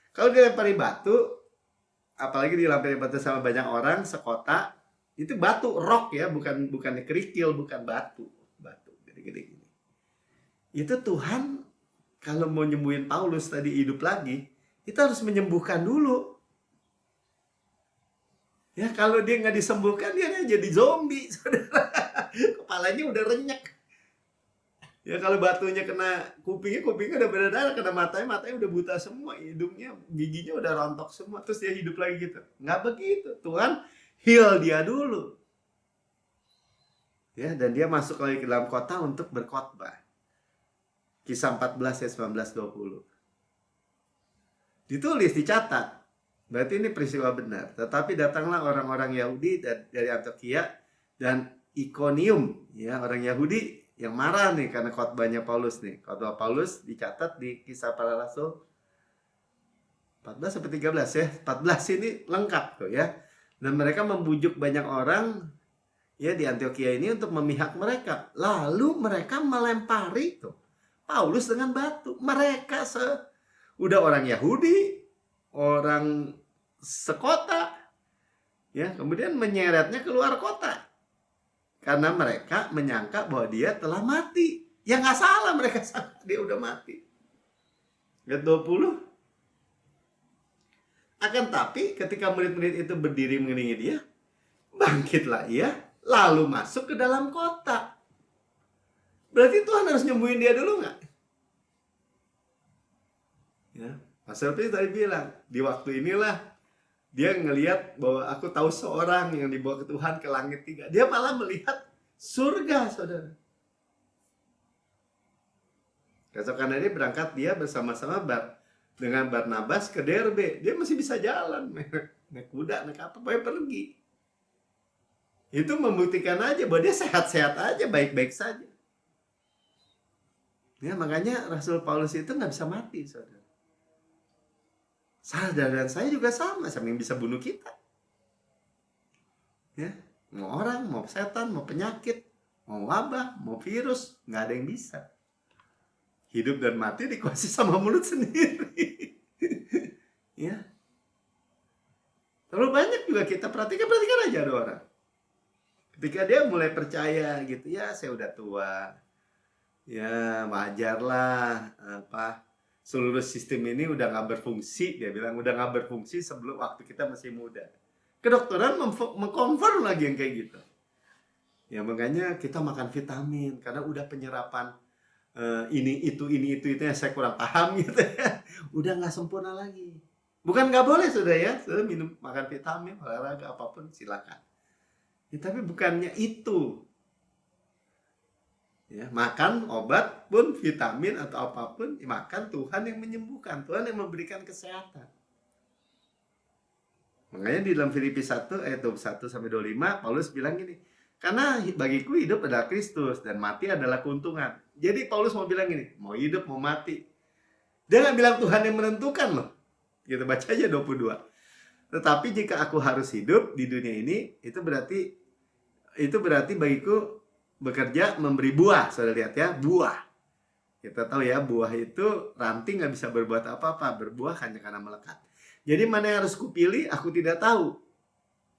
Kalau dilempari batu, apalagi dilempari batu sama banyak orang sekota, itu batu rock ya, bukan kerikil, bukan batu gede-gede gini. Itu Tuhan kalau mau nyembuhin Paulus tadi hidup lagi, kita harus menyembuhkan dulu. Ya kalau dia nggak disembuhkan dia jadi zombie, saudara. Kepalanya udah renyek. Ya kalau batunya kena kupingnya udah berdarah, kena matanya udah buta semua, hidungnya, giginya udah rontok semua, terus dia hidup lagi gitu. Nggak begitu. Tuhan heal dia dulu. Ya, dan dia masuk lagi ke dalam kota untuk berkhotbah. Kisah 14 ayat 19-20. Ditulis, dicatat. Berarti ini peristiwa benar. Tetapi datanglah orang-orang Yahudi dari Antioquia dan Ikonium, ya, orang Yahudi yang marah nih karena khotbahnya Paulus nih. Khotbah Paulus dicatat di Kisah Para Rasul 14 sampai 13 ya. 14 ini lengkap tuh ya. Dan mereka membujuk banyak orang ya di Antioquia ini untuk memihak mereka. Lalu mereka melempari tuh Paulus dengan batu. Mereka udah orang Yahudi, orang sekota, ya kemudian menyeretnya keluar kota karena mereka menyangka bahwa dia telah mati. Ya nggak salah, mereka salah, dia udah mati. Ayat 20. Akan tapi ketika murid-murid itu berdiri mengiringi dia, bangkitlah ia lalu masuk ke dalam kota. Berarti Tuhan harus nyembuhin dia dulu nggak? Ya, Pastor P tadi bilang, di waktu inilah dia ngelihat bahwa aku tahu seorang yang dibawa ke Tuhan ke langit 3. Dia malah melihat surga, saudara. Keesokan hari berangkat dia bersama-sama dengan Barnabas ke Derbe. Dia masih bisa jalan, naik kuda, naik apa, pokoknya pergi. Itu membuktikan aja bahwa dia sehat-sehat aja, baik-baik saja. Ya, makanya Rasul Paulus itu nggak bisa mati, saudara. Saudara dan saya juga sama yang bisa bunuh kita. Ya, mau orang, mau setan, mau penyakit, mau wabah, mau virus, nggak ada yang bisa. Hidup dan mati dikuasai sama mulut sendiri. Ya. Terlalu banyak juga kita perhatikan aja ada orang. Ketika dia mulai percaya gitu, ya saya udah tua, ya wajar lah, seluruh sistem ini udah nggak berfungsi. Dia bilang udah nggak berfungsi sebelum waktu kita masih muda. Kedokteran mengkonfirm lagi yang kayak gitu. Ya makanya kita makan vitamin karena udah penyerapan ini itu ya saya kurang paham gitu ya. Udah nggak sempurna lagi. Bukan nggak boleh sudah ya, sudah minum makan vitamin, olahraga apapun silakan. Ya, tapi bukannya itu. Ya, makan obat pun vitamin atau apapun, ya, makan Tuhan yang menyembuhkan, Tuhan yang memberikan kesehatan. Makanya di dalam Filipi 1 ayat 21 sampai 25 Paulus bilang gini, karena bagiku hidup adalah Kristus dan mati adalah keuntungan. Jadi Paulus mau bilang gini, mau hidup mau mati. Dia nggak bilang Tuhan yang menentukan loh. Gitu, baca aja 22. Tetapi jika aku harus hidup di dunia ini, itu berarti bagiku bekerja memberi buah. Saudara lihat ya, buah. Kita tahu ya, buah itu ranting nggak bisa berbuat apa-apa, berbuah hanya karena melekat. Jadi mana yang harus kupilih, aku tidak tahu.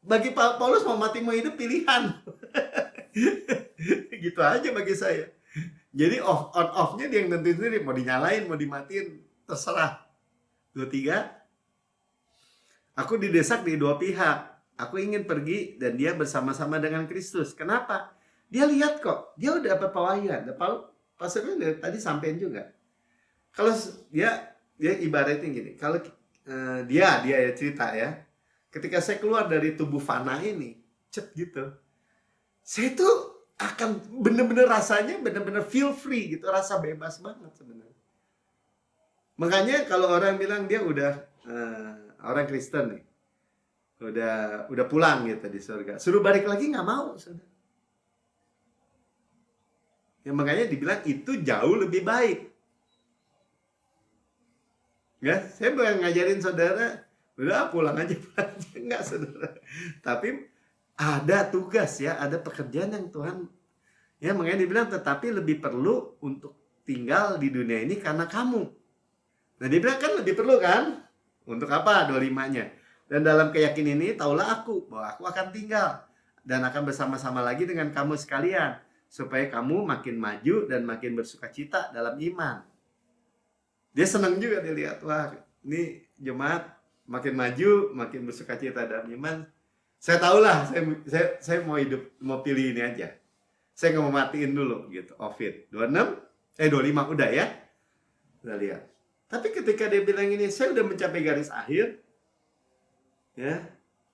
Bagi Paulus mau mati mau hidup pilihan. Gitu aja bagi saya. Jadi on-off-nya dia yang tentuin sendiri, mau dinyalain, mau dimatiin, terserah. 23. Aku didesak di dua pihak. Aku ingin pergi dan dia bersama-sama dengan Kristus. Kenapa? Dia lihat kok, dia udah dapat pewahyuan. Pastornya tadi sampein juga. Kalau dia ibaratnya gini, kalau dia ya cerita ya. Ketika saya keluar dari tubuh fana ini, gitu. Saya tuh akan bener-bener rasanya bener-bener feel free gitu, rasa bebas banget sebenarnya. Makanya kalau orang bilang dia udah orang Kristen nih, udah pulang gitu di surga, suruh balik lagi nggak mau, saudara. Ya makanya dibilang itu jauh lebih baik. Ya, saya bukan ngajarin saudara, udah pulang aja, enggak saudara. Tapi ada tugas ya, ada pekerjaan yang Tuhan, ya makanya dibilang tetapi lebih perlu untuk tinggal di dunia ini karena kamu. Nah dia bilang kan lebih perlu kan? Untuk apa? 25-nya. Dan dalam keyakinan ini taulah aku bahwa aku akan tinggal dan akan bersama-sama lagi dengan kamu sekalian supaya kamu makin maju dan makin bersukacita dalam iman. Dia senang juga dilihat, wah ini jemaat makin maju, makin bersukacita dalam iman. Saya tahulah, saya mau hidup, mau pilih ini aja. Saya nggak mau matiin dulu gitu. Ovid 25 udah ya. Udah lihat. Tapi ketika dia bilang ini, saya udah mencapai garis akhir, ya,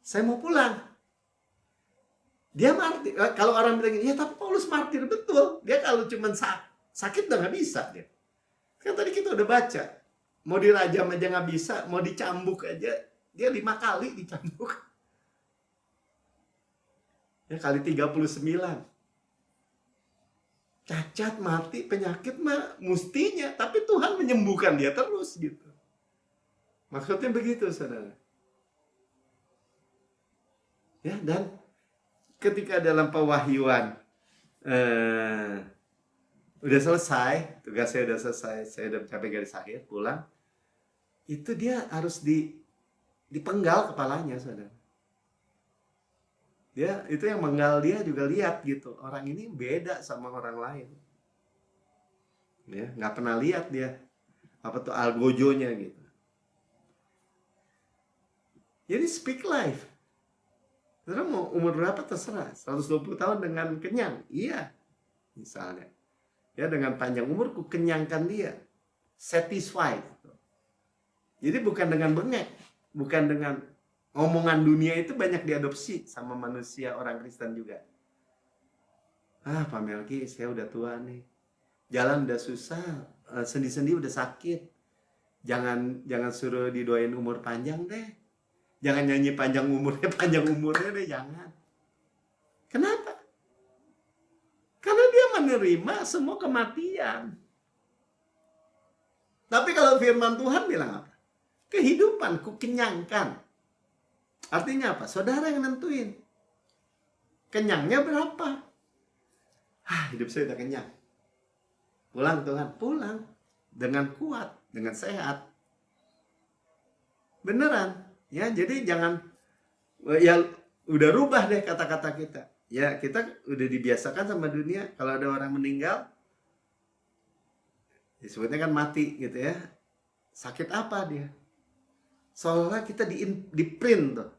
saya mau pulang. Dia martir. Kalau orang bilang, ya tapi Paulus martir betul. Dia kalau cuma sakit udah nggak bisa dia. Kan tadi kita udah baca, mau dirajam aja nggak bisa, mau dicambuk aja, dia 5 kali dicambuk. Ya kali 39. Cacat, mati, penyakit mah mestinya, tapi Tuhan menyembuhkan dia terus gitu. Maksudnya begitu, saudara. Ya, dan ketika dalam pewahyuan udah selesai, tugas saya udah selesai, saya udah mencapai garis akhir, pulang, itu dia harus dipenggal kepalanya, saudara. Dia itu yang menggal dia juga lihat gitu, orang ini beda sama orang lain. Ya, nggak pernah lihat dia apa tuh algojonya gitu. Jadi speak life. Saudara mau umur berapa terserah, 120 tahun dengan kenyang, iya, misalnya. Ya, dengan panjang umur ku kenyangkan dia. Satisfied. Jadi bukan dengan bengek, bukan dengan omongan dunia. Itu banyak diadopsi sama manusia orang Kristen juga. Pak Melki, saya udah tua nih. Jalan udah susah, sendi-sendi udah sakit. Jangan suruh didoain umur panjang deh. Jangan nyanyi panjang umurnya deh, jangan. Kenapa? Karena dia menerima semua kematian. Tapi kalau firman Tuhan bilang apa? Kehidupan ku kenyangkan. Artinya apa? Saudara yang nentuin. Kenyangnya berapa? Hidup saya udah kenyang. Pulang Tuhan, pulang. Dengan kuat, dengan sehat. Beneran. Ya, jadi jangan, ya udah rubah deh kata-kata kita. Ya, kita udah dibiasakan sama dunia. Kalau ada orang meninggal, disebutnya kan mati gitu ya. Sakit apa dia? Seolah kita di print tuh.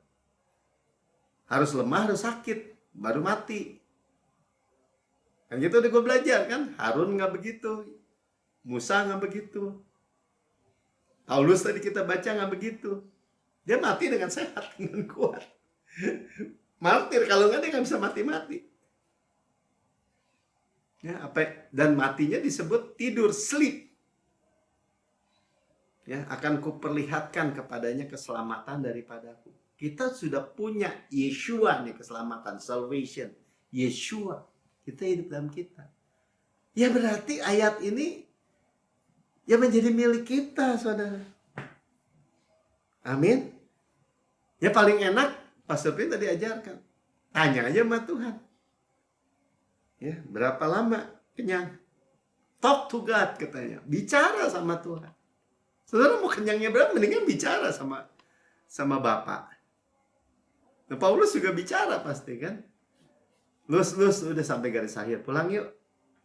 Harus lemah, harus sakit, baru mati. Kan gitu udah gue belajar kan. Harun gak begitu. Musa gak begitu. Paulus tadi kita baca gak begitu. Dia mati dengan sehat, dengan kuat. Martir, kalau nggak dia nggak bisa mati-mati. Ya, dan matinya disebut tidur, sleep. Ya, akan kuperlihatkan kepadanya keselamatan daripadaku. Kita sudah punya Yeshua nih, keselamatan, salvation. Yeshua, kita hidup dalam kita. Ya berarti ayat ini ya menjadi milik kita, saudara. Amin. Ya paling enak, Pastor Pin tadi ajarkan. Tanya aja sama Tuhan. Ya, berapa lama kenyang? Talk to God katanya. Bicara sama Tuhan. Saudara mau kenyangnya berapa? Mendingan bicara sama Bapak. Nah, Paulus juga bicara pasti kan. Lus udah sampai garis akhir. Pulang yuk.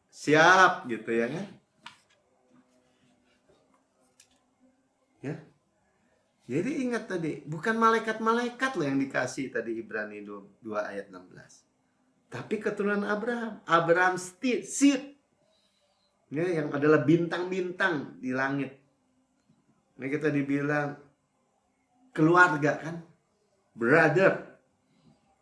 Siap gitu ya kan. Ya. Jadi ingat tadi, bukan malaikat-malaikat loh yang dikasih tadi Ibrani 2 ayat 16. Tapi keturunan Abraham. Abraham seed. Ya, yang adalah bintang-bintang di langit. Ini kita dibilang keluarga kan. Brother.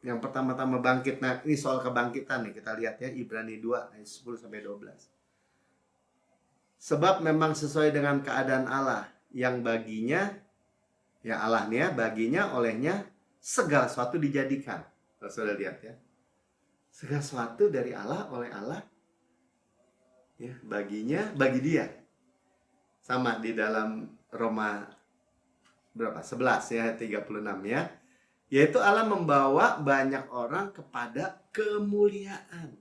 Yang pertama-tama bangkit. Nah ini soal kebangkitan nih. Kita lihat ya Ibrani 2 ayat 10-12. Sebab memang sesuai dengan keadaan Allah. Yang baginya, ya Allah nih ya, baginya olehnya segala sesuatu dijadikan. Saudara lihat ya. Segala sesuatu dari Allah, oleh Allah. Ya, baginya, bagi dia. Sama di dalam Roma berapa? 11 ya, 36 ya. Yaitu Allah membawa banyak orang kepada kemuliaan.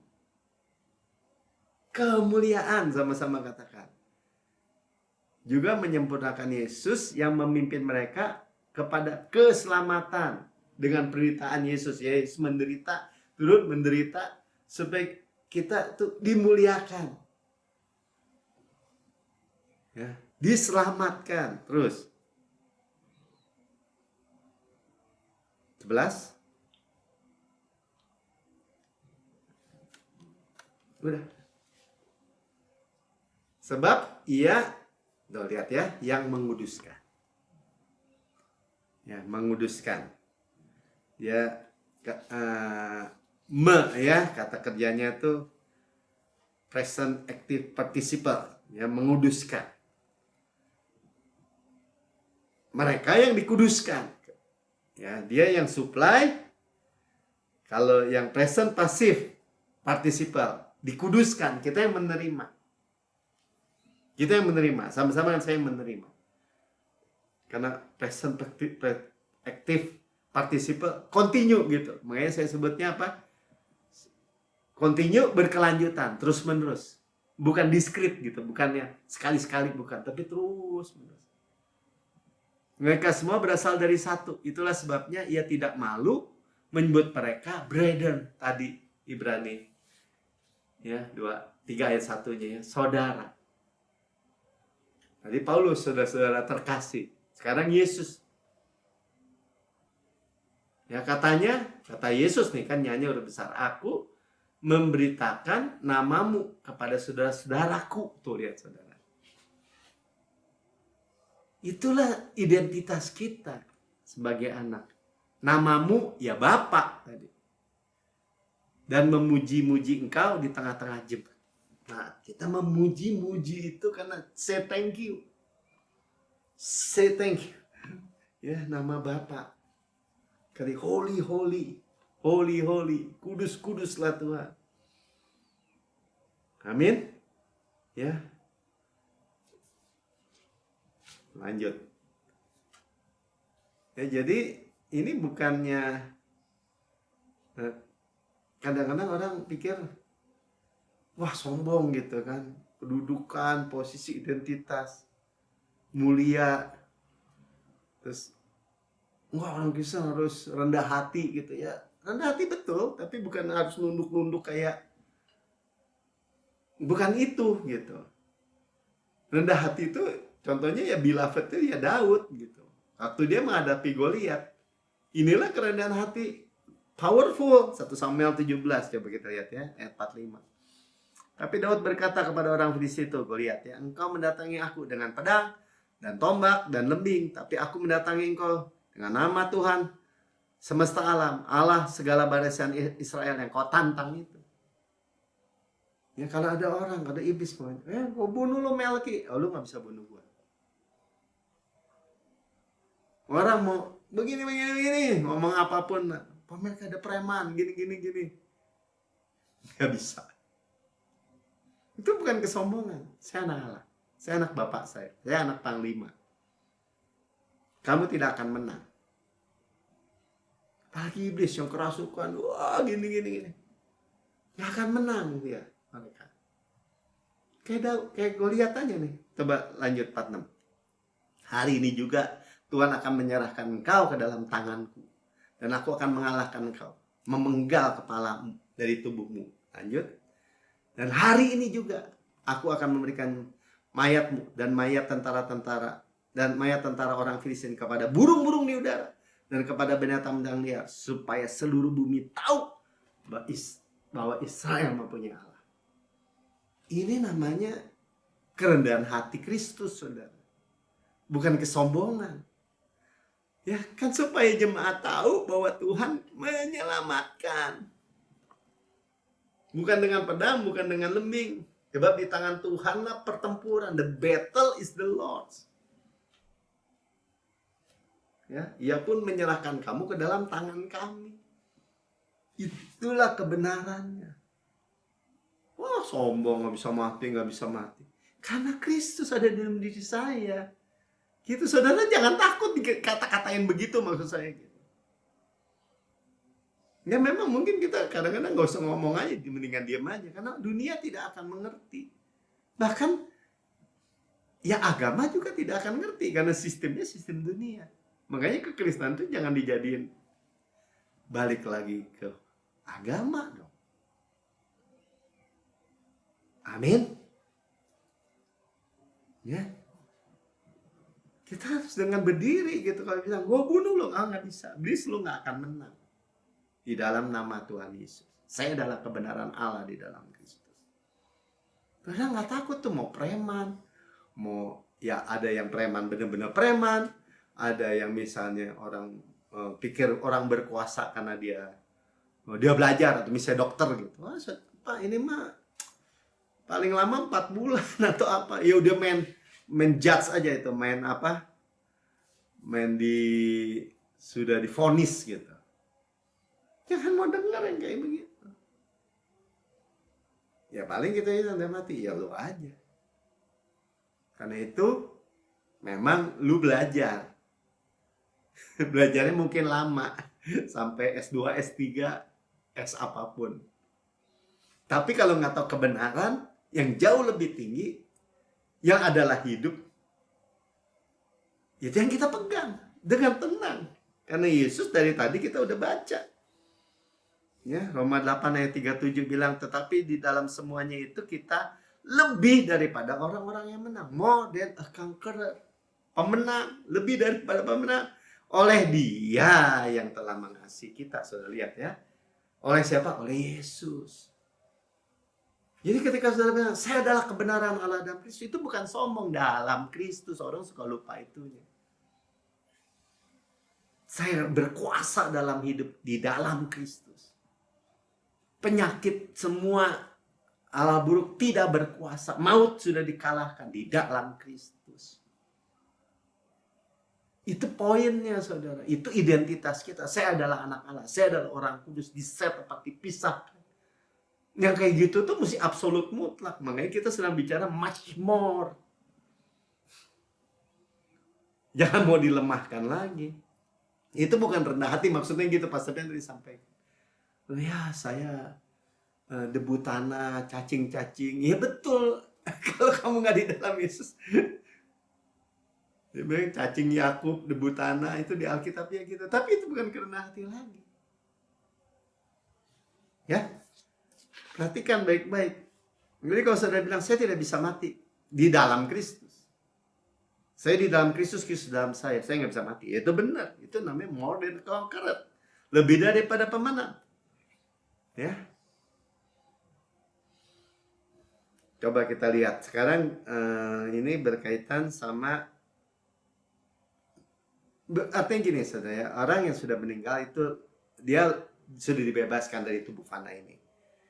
Kemuliaan, sama-sama katakan. Juga menyempurnakan Yesus yang memimpin mereka kepada keselamatan. Dengan penderitaan Yesus. Yesus menderita, turut menderita supaya kita tuh dimuliakan. Ya, diselamatkan. Terus 11. Udah. Sebab ia, tuh lihat ya, yang menguduskan. Ya, menguduskan. Dia ya, kata kerjanya tuh present active participle, ya, menguduskan. Mereka yang dikuduskan. Ya, dia yang supply. Kalau yang present passive participle, dikuduskan, kita yang menerima. Kita yang menerima, sama-sama dengan saya yang menerima. Karena present active participle continue gitu. Makanya saya sebutnya apa? Continue, berkelanjutan, terus-menerus. Bukan diskrit gitu, bukannya sekali-sekali, bukan, tapi terus-menerus. Mereka semua berasal dari satu. Itulah sebabnya ia tidak malu menyebut mereka brethren tadi Ibrani. Ya, 3 ayat 1-nya ya, saudara. Tadi Paulus saudara-saudara terkasih. Sekarang Yesus. Ya katanya, kata Yesus nih kan nyanyi udah besar. Aku memberitakan namamu kepada saudara-saudaraku. Tuh lihat saudara. Itulah identitas kita sebagai anak. Namamu ya Bapa tadi. Dan memuji-muji engkau di tengah-tengah jemaat. Nah, kita memuji-muji itu karena say thank you. Say thank you. Ya, nama Bapa. Kali holy, holy. Holy, holy. Kudus, kuduslah Tuhan. Amin. Ya. Lanjut. Ya, jadi ini bukannya kadang-kadang orang pikir wah sombong gitu kan, kedudukan, posisi, identitas, mulia, terus wah orang Kristen harus rendah hati gitu ya. Rendah hati betul, tapi bukan harus nunduk-nunduk kayak, bukan itu gitu. Rendah hati itu contohnya ya beloved itu ya Daud gitu. Waktu dia menghadapi Goliat, inilah kerendahan hati. Powerful. 1 Samuel 17. Coba kita lihat ya. Ayat 45. Tapi Daud berkata kepada orang Filistia itu, Goliat ya, engkau mendatangi aku dengan pedang dan tombak dan lembing. Tapi aku mendatangi engkau dengan nama Tuhan semesta alam, Allah segala barisan Israel yang kau tantang itu. Ya kalau ada orang, ada iblis mau, gua bunuh lo Melki. Oh, lu gak bisa bunuh gua. Orang mau begini, ngomong apapun. Mereka ada preman, gini. Gak bisa. Itu bukan kesombongan. Saya anak Allah. Saya anak bapak saya. Saya anak panglima. Kamu tidak akan menang. Apalagi iblis yang kerasukan. Wah, gini. Gak akan menang dia. Mereka. Kayak Goliat aja nih. Coba lanjut 46. Hari ini juga Tuhan akan menyerahkan engkau ke dalam tanganku. Dan aku akan mengalahkan engkau. Memenggal kepalamu dari tubuhmu. Lanjut. Dan hari ini juga aku akan memberikan mayatmu dan mayat tentara-tentara dan mayat tentara orang Filistin kepada burung-burung di udara dan kepada binatang liar, supaya seluruh bumi tahu bahwa Israel mempunyai Allah. Ini namanya kerendahan hati Kristus, saudara. Bukan kesombongan. Ya kan, supaya jemaat tahu bahwa Tuhan menyelamatkan. Bukan dengan pedang, bukan dengan lembing. Sebab di tangan Tuhanlah pertempuran. The battle is the Lord's. Ya, Ia pun menyerahkan kamu ke dalam tangan kami. Itulah kebenarannya. Wah, sombong, gak bisa mati. Karena Kristus ada dalam diri saya. Gitu, saudara, jangan takut dikata-katain begitu, maksud saya gitu. Ya memang mungkin kita kadang-kadang gak usah ngomong aja, mendingan diam aja. Karena dunia tidak akan mengerti. Bahkan ya agama juga tidak akan ngerti. Karena sistemnya sistem dunia. Makanya kekristenan itu jangan dijadiin balik lagi ke agama dong. Amin. Ya. Kita harus dengan berdiri gitu. Kalau bilang, gue bunuh lo, nggak bisa. Iblis lo nggak akan menang. Di dalam nama Tuhan Yesus. Saya adalah kebenaran Allah di dalam Kristus. Karena nggak takut tuh mau preman. Mau, ya ada yang preman bener-bener preman. Ada yang misalnya orang pikir orang berkuasa karena dia belajar. Atau misalnya dokter gitu. Wah, Pak, ini mah paling lama 4 bulan atau apa. Ya udah main judge aja itu, main sudah divonis gitu. Jangan mau dengar yang kayak begitu. Ya paling kita itu udah mati, ya lu aja. Karena itu memang lu belajar. Belajarnya mungkin lama, sampai S2, S3, S apapun. Tapi kalau nggak tahu kebenaran yang jauh lebih tinggi, yang adalah hidup, itu yang kita pegang dengan tenang. Karena Yesus dari tadi kita udah baca. Ya, Roma 8 ayat 37 bilang, tetapi di dalam semuanya itu kita lebih daripada orang-orang yang menang. More than a conqueror. Pemenang, lebih daripada pemenang. Oleh Dia yang telah mengasihi kita. Sudah lihat ya. Oleh siapa? Oleh Yesus. Jadi ketika saudara bilang, saya adalah kebenaran Allah dalam Kristus, itu bukan sombong dalam Kristus. Orang suka lupa itunya. Saya berkuasa dalam hidup di dalam Kristus. Penyakit semua Allah buruk tidak berkuasa. Maut sudah dikalahkan di dalam Kristus. Itu poinnya saudara. Itu identitas kita. Saya adalah anak Allah. Saya adalah orang kudus. Diset tempat dipisahkan. Yang kayak gitu tuh mesti absolut mutlak. Makanya kita sedang bicara much more. Jangan mau dilemahkan lagi. Itu bukan rendah hati. Maksudnya gitu Pastor Ben tadi sampaikan. Ya saya debu tanah, cacing-cacing. Ya betul. Kalau kamu nggak di dalam Yesus. Cacing Yakub, debu tanah. Itu di Alkitabnya kita. Tapi itu bukan kerendahan hati lagi. Ya. Perhatikan baik-baik. Jadi kalau saudara bilang, saya tidak bisa mati di dalam Kristus. Saya di dalam Kristus, Kristus dalam saya nggak bisa mati. Itu benar. Itu namanya more than conqueror. Lebih daripada pemenang. Ya. Coba kita lihat. Sekarang ini berkaitan sama, artinya gini saudara ya. Orang yang sudah meninggal itu, dia sudah dibebaskan dari tubuh fana ini.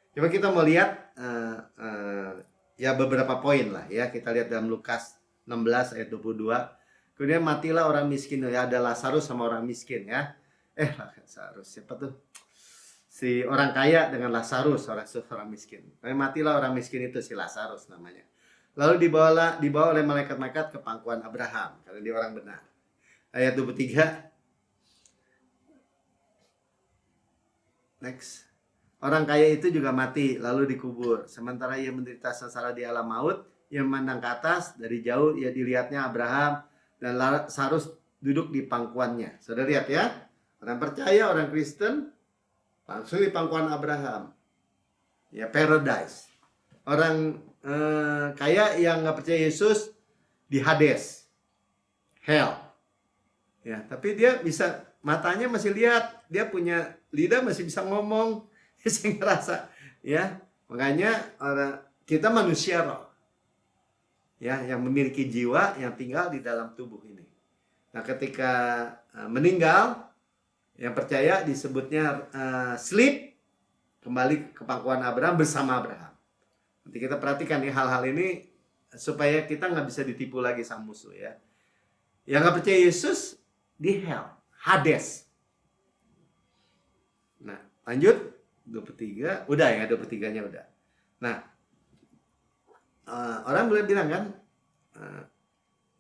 Coba kita mau lihat ya beberapa poin lah ya. Kita lihat dalam Lukas 16 ayat 22. Kemudian matilah orang miskin. Ya, ada Lazarus sama orang miskin ya. Lazarus siapa tuh? Si orang kaya dengan Lazarus, orang miskin. Matilah orang miskin itu, si Lazarus namanya. Lalu dibawa oleh malaikat-malaikat ke pangkuan Abraham karena dia orang benar. Ayat 23. Next. Orang kaya itu juga mati lalu dikubur. Sementara ia menderita sengsara di alam maut, ia memandang ke atas, dari jauh ia dilihatnya Abraham dan Lazarus duduk di pangkuannya. Saudara lihat ya. Orang percaya, orang Kristen langsung di pangkuan Abraham. Ya, paradise. Orang kaya yang nggak percaya Yesus di Hades. Hell. Ya, tapi dia bisa, matanya masih lihat, dia punya lidah masih bisa ngomong. Saya ngerasa ya, makanya kita manusia roh ya, yang memiliki jiwa yang tinggal di dalam tubuh ini. Nah ketika meninggal, yang percaya disebutnya sleep, kembali ke pangkuan Abraham bersama Abraham. Nanti kita perhatikan ya hal-hal ini supaya kita nggak bisa ditipu lagi sama musuh ya. Yang nggak percaya Yesus di hell, Hades. Nah lanjut 23, udah ya 23-nya udah. Nah, orang boleh bilang kan,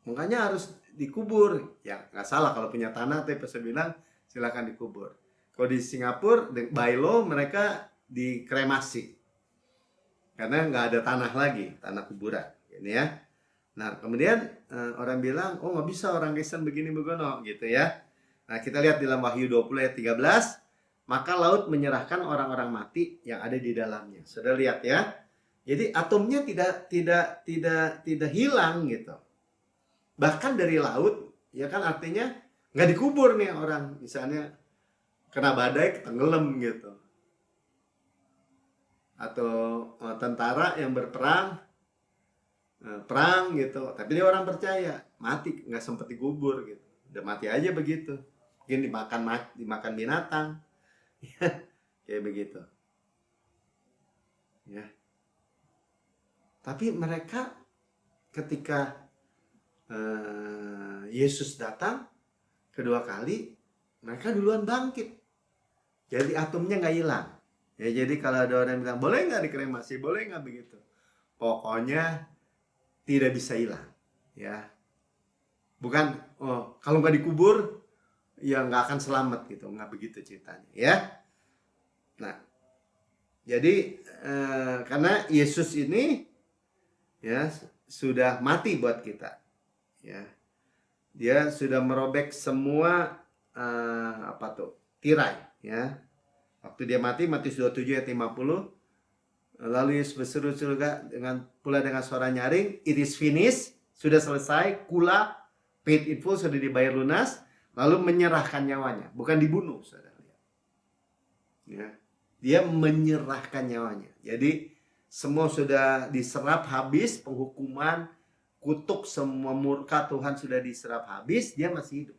makanya harus dikubur. Ya nggak salah kalau punya tanah, tapi saya bilang silakan dikubur. Kalau di Singapura, by law mereka dikremasi. Karena nggak ada tanah lagi, tanah kuburan. Ini ya. Nah, kemudian orang bilang, oh nggak bisa orang Kristen begini begono gitu ya. Nah, kita lihat dalam Wahyu 20 ayat 13. Maka laut menyerahkan orang-orang mati yang ada di dalamnya. Sudah lihat ya. Jadi atomnya tidak hilang gitu. Bahkan dari laut, ya kan artinya nggak dikubur nih orang. Misalnya kena badai tenggelam gitu. Atau tentara yang berperang, perang gitu. Tapi dia orang percaya, mati nggak sempat dikubur gitu. Udah mati aja begitu. Mungkin dimakan binatang. Kayak begitu ya. Tapi mereka ketika Yesus datang kedua kali, mereka duluan bangkit. Jadi atomnya nggak hilang ya. Jadi kalau ada orang yang bilang boleh nggak dikremasi, boleh nggak begitu, pokoknya tidak bisa hilang ya. Bukan kalau nggak dikubur ya nggak akan selamat gitu, nggak begitu ceritanya ya. Nah jadi karena Yesus ini ya sudah mati buat kita ya, dia sudah merobek semua tirai ya. Waktu dia mati, Matius 27 ayat 50, lalu Yesus berseru surga dengan suara nyaring, it is finished, sudah selesai, kula, paid in full, sudah dibayar lunas. Lalu menyerahkan nyawanya, bukan dibunuh, saudara lihat. Ya, dia menyerahkan nyawanya. Jadi semua sudah diserap habis, penghukuman, kutuk, semua murka Tuhan sudah diserap habis, dia masih hidup.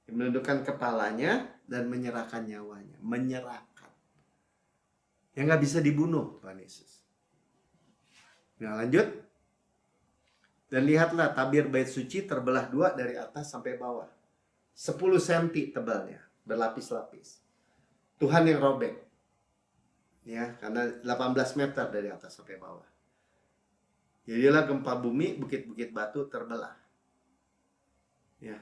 Dia menundukkan kepalanya dan menyerahkan nyawanya. Menyerahkan. Yang nggak bisa dibunuh Tuhan Yesus. Nah, lanjut. Dan lihatlah tabir bait suci terbelah dua dari atas sampai bawah. 10 cm tebalnya, berlapis-lapis. Tuhan yang robek. Ya, karena 18 meter dari atas sampai bawah. Jadilah gempa bumi, bukit-bukit batu terbelah. Ya.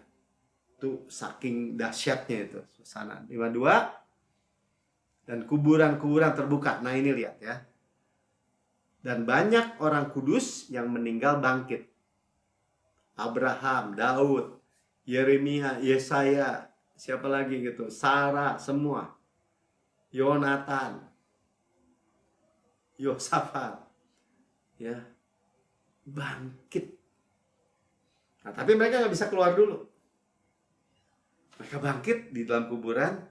Itu saking dahsyatnya itu suasana. 52 dan kuburan-kuburan terbuka. Nah, ini lihat ya. Dan banyak orang kudus yang meninggal bangkit. Abraham, Daud, Yeremia, Yesaya, siapa lagi gitu, Sarah, semua. Yonatan, Yosafat, ya, bangkit. Nah, tapi mereka nggak bisa keluar dulu. Mereka bangkit di dalam kuburan.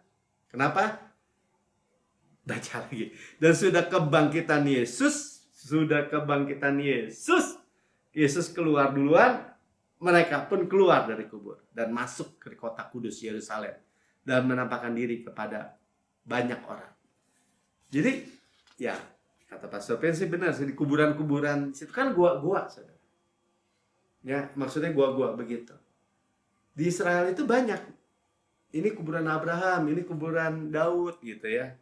Kenapa? Baca lagi. Dan sudah kebangkitan Yesus, Yesus keluar duluan, mereka pun keluar dari kubur dan masuk ke kota kudus Yerusalem dan menampakkan diri kepada banyak orang. Jadi, ya, kata Pastor Pensi benar, di kuburan-kuburan situ kan gua-gua, saudara. Ya, maksudnya gua-gua begitu. Di Israel itu banyak. Ini kuburan Abraham, ini kuburan Daud gitu ya.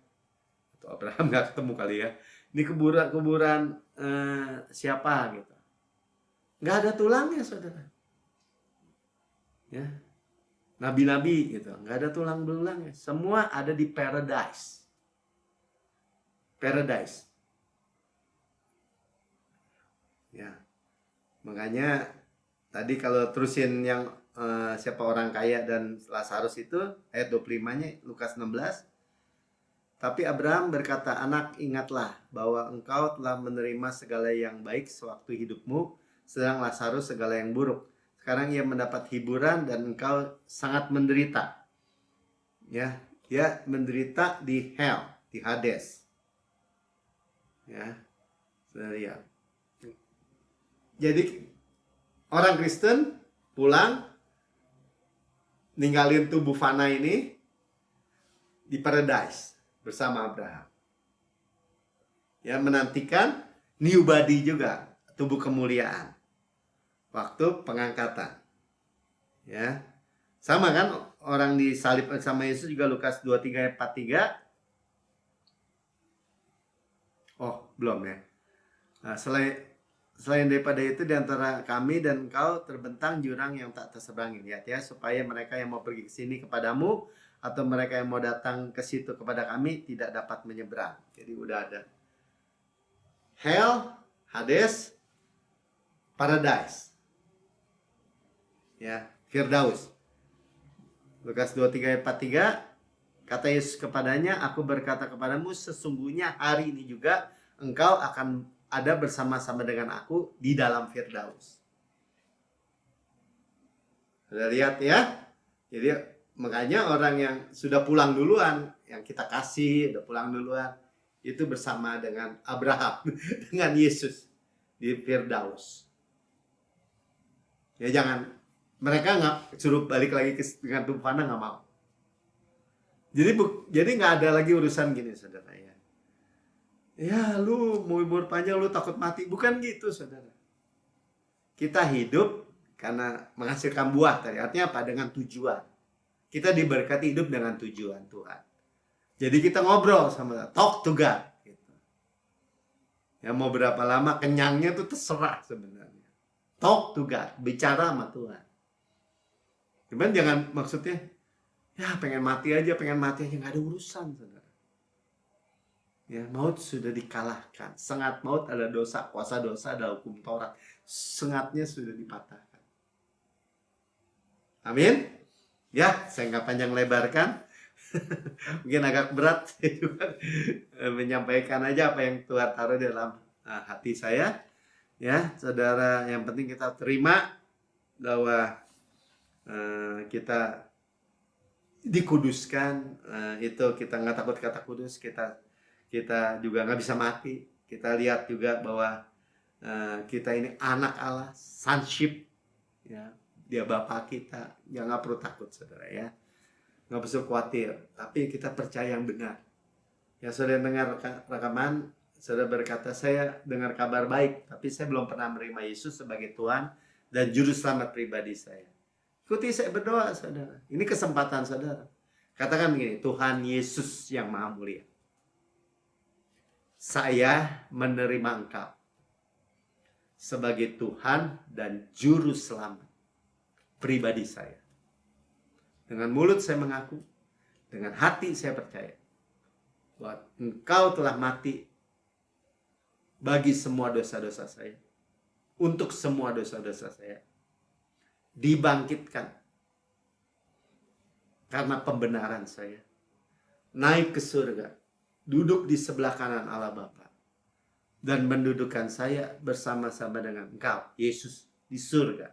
Atau Abraham nggak ketemu kali ya. Ini kuburan siapa gitu. Nggak ada tulangnya, saudara. Ya, nabi-nabi gitu, nggak ada tulang belulangnya. Semua ada di paradise. Ya, makanya tadi kalau terusin yang siapa orang kaya dan Lazarus itu ayat 25-nya Lukas 16. Tapi Abraham berkata, anak, ingatlah bahwa engkau telah menerima segala yang baik sewaktu hidupmu, sedang Lazarus segala yang buruk. Sekarang ia mendapat hiburan dan engkau sangat menderita. Ya, dia menderita di hell, di Hades. Ya, sudah lihat. Jadi orang Kristen pulang, ninggalin tubuh fana ini di paradise bersama Abraham. Ya, menantikan new body juga, tubuh kemuliaan. Waktu pengangkatan. Ya. Sama kan orang disalib sama Yesus juga Lukas 23 ayat 43. Oh, belum ya. Nah, selain daripada itu di antara kami dan engkau terbentang jurang yang tak terseberangi. Lihat ya, supaya mereka yang mau pergi ke sini kepadamu atau mereka yang mau datang ke situ kepada kami tidak dapat menyeberang. Jadi udah ada hell, Hades, paradise. Ya, Firdaus. Lukas 23 ayat 43, kata Yesus kepadanya, aku berkata kepadamu, sesungguhnya hari ini juga engkau akan ada bersama-sama dengan aku di dalam Firdaus. Sudah lihat ya? Jadi makanya orang yang sudah pulang duluan, yang kita kasih, udah pulang duluan, itu bersama dengan Abraham, dengan Yesus di Firdaus. Ya jangan, mereka nggak suruh balik lagi dengan tubuh fana, nggak mau. Jadi nggak ada lagi urusan gini, saudara ya. Ya lu mau umur panjang, lu takut mati, bukan gitu, saudara. Kita hidup karena menghasilkan buah tadi. Artinya apa? Dengan tujuan. Kita diberkati hidup dengan tujuan Tuhan. Jadi kita ngobrol sama Tuhan, talk to God. Gitu. Ya mau berapa lama kenyangnya tuh terserah sebenarnya. Talk to God, bicara sama Tuhan. Cuman jangan maksudnya, ya pengen mati aja, nggak ada urusan, saudara. Ya, maut sudah dikalahkan. Sengat maut ada dosa, kuasa dosa ada hukum Taurat. Sengatnya sudah dipatahkan. Amin. Ya, saya nggak panjang lebarkan. Mungkin agak berat saya juga menyampaikan aja apa yang Tuhan taruh di dalam hati saya. Ya, saudara, yang penting kita terima bahwa kita dikuduskan, itu kita nggak takut kata kudus, kita juga nggak bisa mati, Kita lihat juga bahwa kita ini anak Allah, sonship, ya. Dia Bapa kita. Ya nggak perlu takut, saudara, ya. Nggak perlu khawatir, tapi kita percaya yang benar. Ya, saudara dengar rekaman, saudara berkata, saya dengar kabar baik, tapi saya belum pernah menerima Yesus sebagai Tuhan dan Juru Selamat pribadi saya. Ikuti saya berdoa, saudara. Ini kesempatan saudara. Katakan begini, Tuhan Yesus yang Maha Mulia, saya menerima Engkau sebagai Tuhan dan Juru Selamat pribadi saya. Dengan mulut saya mengaku, dengan hati saya percaya bahwa Engkau telah mati bagi semua dosa-dosa saya, untuk semua dosa-dosa saya, dibangkitkan karena pembenaran saya, naik ke surga, duduk di sebelah kanan Allah Bapa, dan mendudukkan saya bersama-sama dengan Engkau, Yesus, di surga.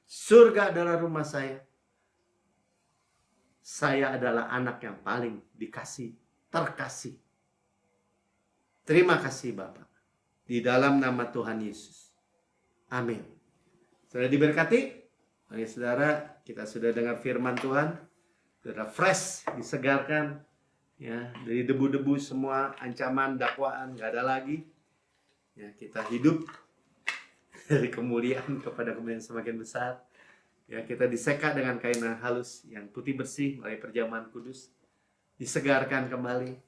Surga adalah rumah saya. Saya adalah anak yang paling dikasih, terkasih. Terima kasih Bapa. Di dalam nama Tuhan Yesus. Amin. Sudah diberkati? Mari saudara, kita sudah dengar firman Tuhan. Sudah fresh, disegarkan. Ya, dari debu-debu semua ancaman, dakwaan, gak ada lagi. Ya, kita hidup dari kemuliaan kepada kemuliaan semakin besar. Ya, kita diseka dengan kain halus yang putih bersih melalui perjamuan kudus, disegarkan kembali.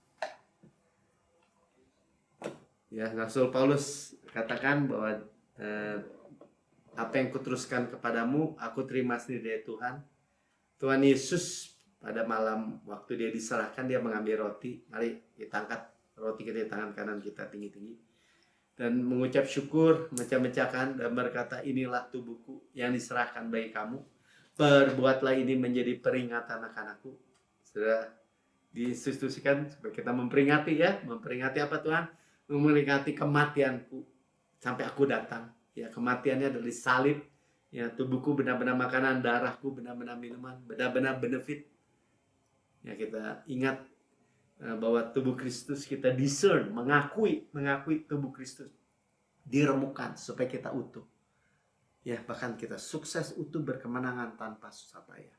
Ya, Rasul Paulus katakan bahwa apa yang kuteruskan kepadamu, aku terima sendiri dari Tuhan. Tuhan Yesus pada malam waktu dia diserahkan, dia mengambil roti. Mari kita angkat roti kita di tangan kanan kita tinggi-tinggi. Dan mengucap syukur, mecah-mecahkan dan berkata, inilah tubuhku yang diserahkan bagi kamu. Perbuatlah ini menjadi peringatan akan-aku. Sudah diinstruksikan supaya kita memperingati, ya. Memperingati apa Tuhan? Memperingati kematianku sampai aku datang. Ya, kematiannya dari salib. Ya, tubuhku benar-benar makanan, darahku benar-benar minuman, benar-benar benefit. Ya, kita ingat bahwa tubuh Kristus, kita discern, mengakui tubuh Kristus diremukkan supaya kita utuh. Ya, bahkan kita sukses utuh berkemenangan tanpa susah payah.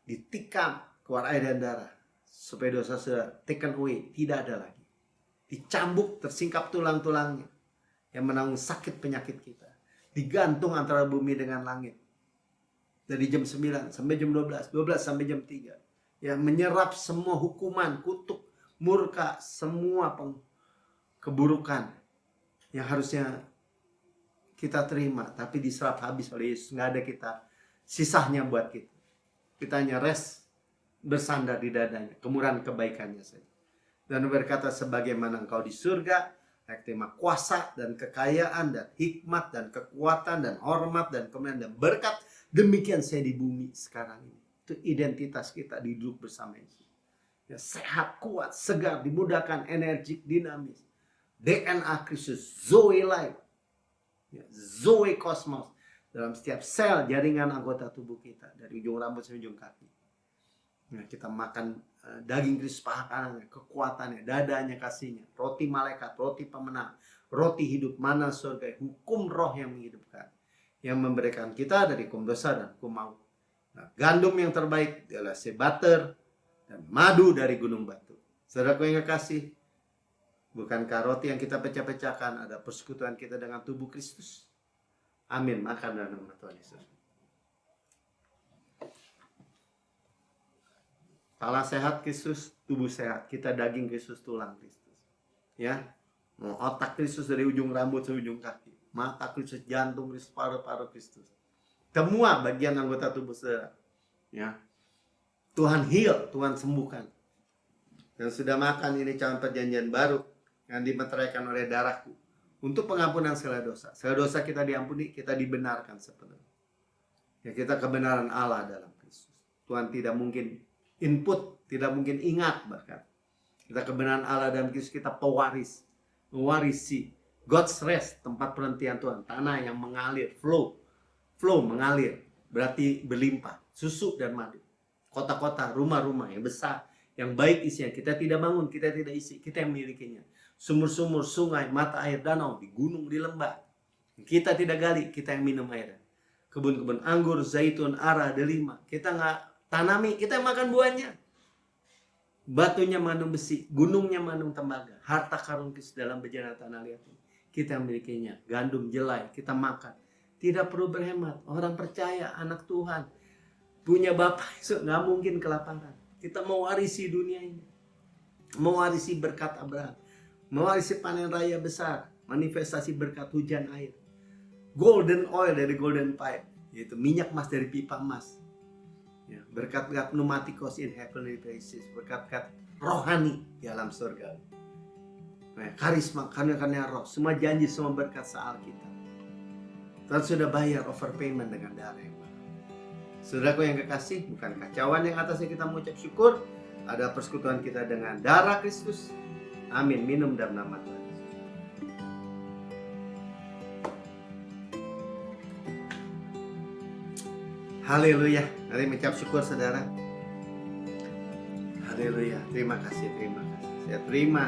Ditikam keluar air dan darah supaya dosa sudah taken away, tidak ada lagi. Dicambuk, tersingkap tulang-tulangnya yang menanggung sakit penyakit kita. Digantung antara bumi dengan langit. Dari jam 9 sampai jam 12, 12 sampai jam 3. Ya, menyerap semua hukuman, kutuk, murka, semua keburukan yang harusnya kita terima, tapi diserap habis oleh Yesus. Nggak ada kita sisanya buat kita. Kita hanya rest, bersandar di dadanya, kemurahan kebaikannya saja. Dan berkata, sebagaimana engkau di surga, terima kuasa dan kekayaan dan hikmat dan kekuatan dan hormat dan kemuliaan dan berkat, demikian saya di bumi sekarang ini. Itu identitas kita, duduk bersama Yesus. Ya, sehat, kuat, segar, dimudahkan, energik, dinamis. DNA Kristus, Zoe life, ya, Zoe kosmos dalam setiap sel jaringan anggota tubuh kita, dari ujung rambut sampai ujung kaki. Nah, kita makan daging Kristus, paha kanannya, kekuatannya, dadanya, kasihnya, roti malaikat, roti pemenang, roti hidup, mana surga, hukum roh yang menghidupkan, yang memberikan kita dari hukum dosa dan hukum maut. Nah, gandum yang terbaik adalah butter dan madu dari gunung batu. Saudaraku yang kekasih, bukankah roti yang kita pecah-pecahkan ada persekutuan kita dengan tubuh Kristus? Amin. Makan dalam nama Tuhan Yesus. Kepala sehat Kristus, tubuh sehat. Kita daging Kristus, tulang Kristus. Ya, otak Kristus dari ujung rambut sampai ujung kaki. Mata Kristus, jantung Kristus, paru-paru Kristus. Semua bagian anggota tubuh saudara. Ya, Tuhan heal, Tuhan sembuhkan. Dan sudah makan ini cawan perjanjian baru yang dimeteraikan oleh darahku untuk pengampunan segala dosa. Segala dosa kita diampuni, kita dibenarkan sepenuhnya. Ya, kita kebenaran Allah dalam Kristus. Tuhan tidak mungkin input, tidak mungkin ingat bahkan. Kita kebenaran Allah dalam Kristus, kita pewaris, mewarisi God's rest, tempat perhentian Tuhan, tanah yang mengalir, flow mengalir, berarti berlimpah, susu dan madu. Kota-kota, rumah-rumah yang besar, yang baik isinya. Kita tidak bangun, kita tidak isi, kita yang milikinya. Sumur-sumur, sungai, mata air, danau, di gunung, di lembah. Kita tidak gali, kita yang minum air. Kebun-kebun anggur, zaitun, ara, delima. Kita nggak tanami, kita yang makan buahnya. Batunya manung besi, gunungnya manung tembaga, harta karun dalam bejana tanah liat. Kita yang milikinya. Gandum, jelai, kita makan. Tidak perlu berhemat. Orang percaya, anak Tuhan, punya bapak, nggak mungkin kelaparan. Kita mau warisi dunia ini, mau warisi berkat Abraham, mau warisi panen raya besar, manifestasi berkat hujan air, golden oil dari golden pipe, yaitu minyak emas dari pipa emas, ya, berkat-berkat pneumatikos in heavenly places, berkat-berkat rohani di alam surga, nah, karisma karena roh, semua janji, semua berkat soal kita. Tuhan sudah bayar overpayment dengan darah yang mahal. Saudaraku yang kekasih, bukan kacauan yang atasnya kita mengucap syukur, ada persekutuan kita dengan darah Kristus. Amin. Minum dalam nama Tuhan. Haleluya. Mari mengucap syukur saudara. Haleluya. Terima kasih, terima kasih. Saya terima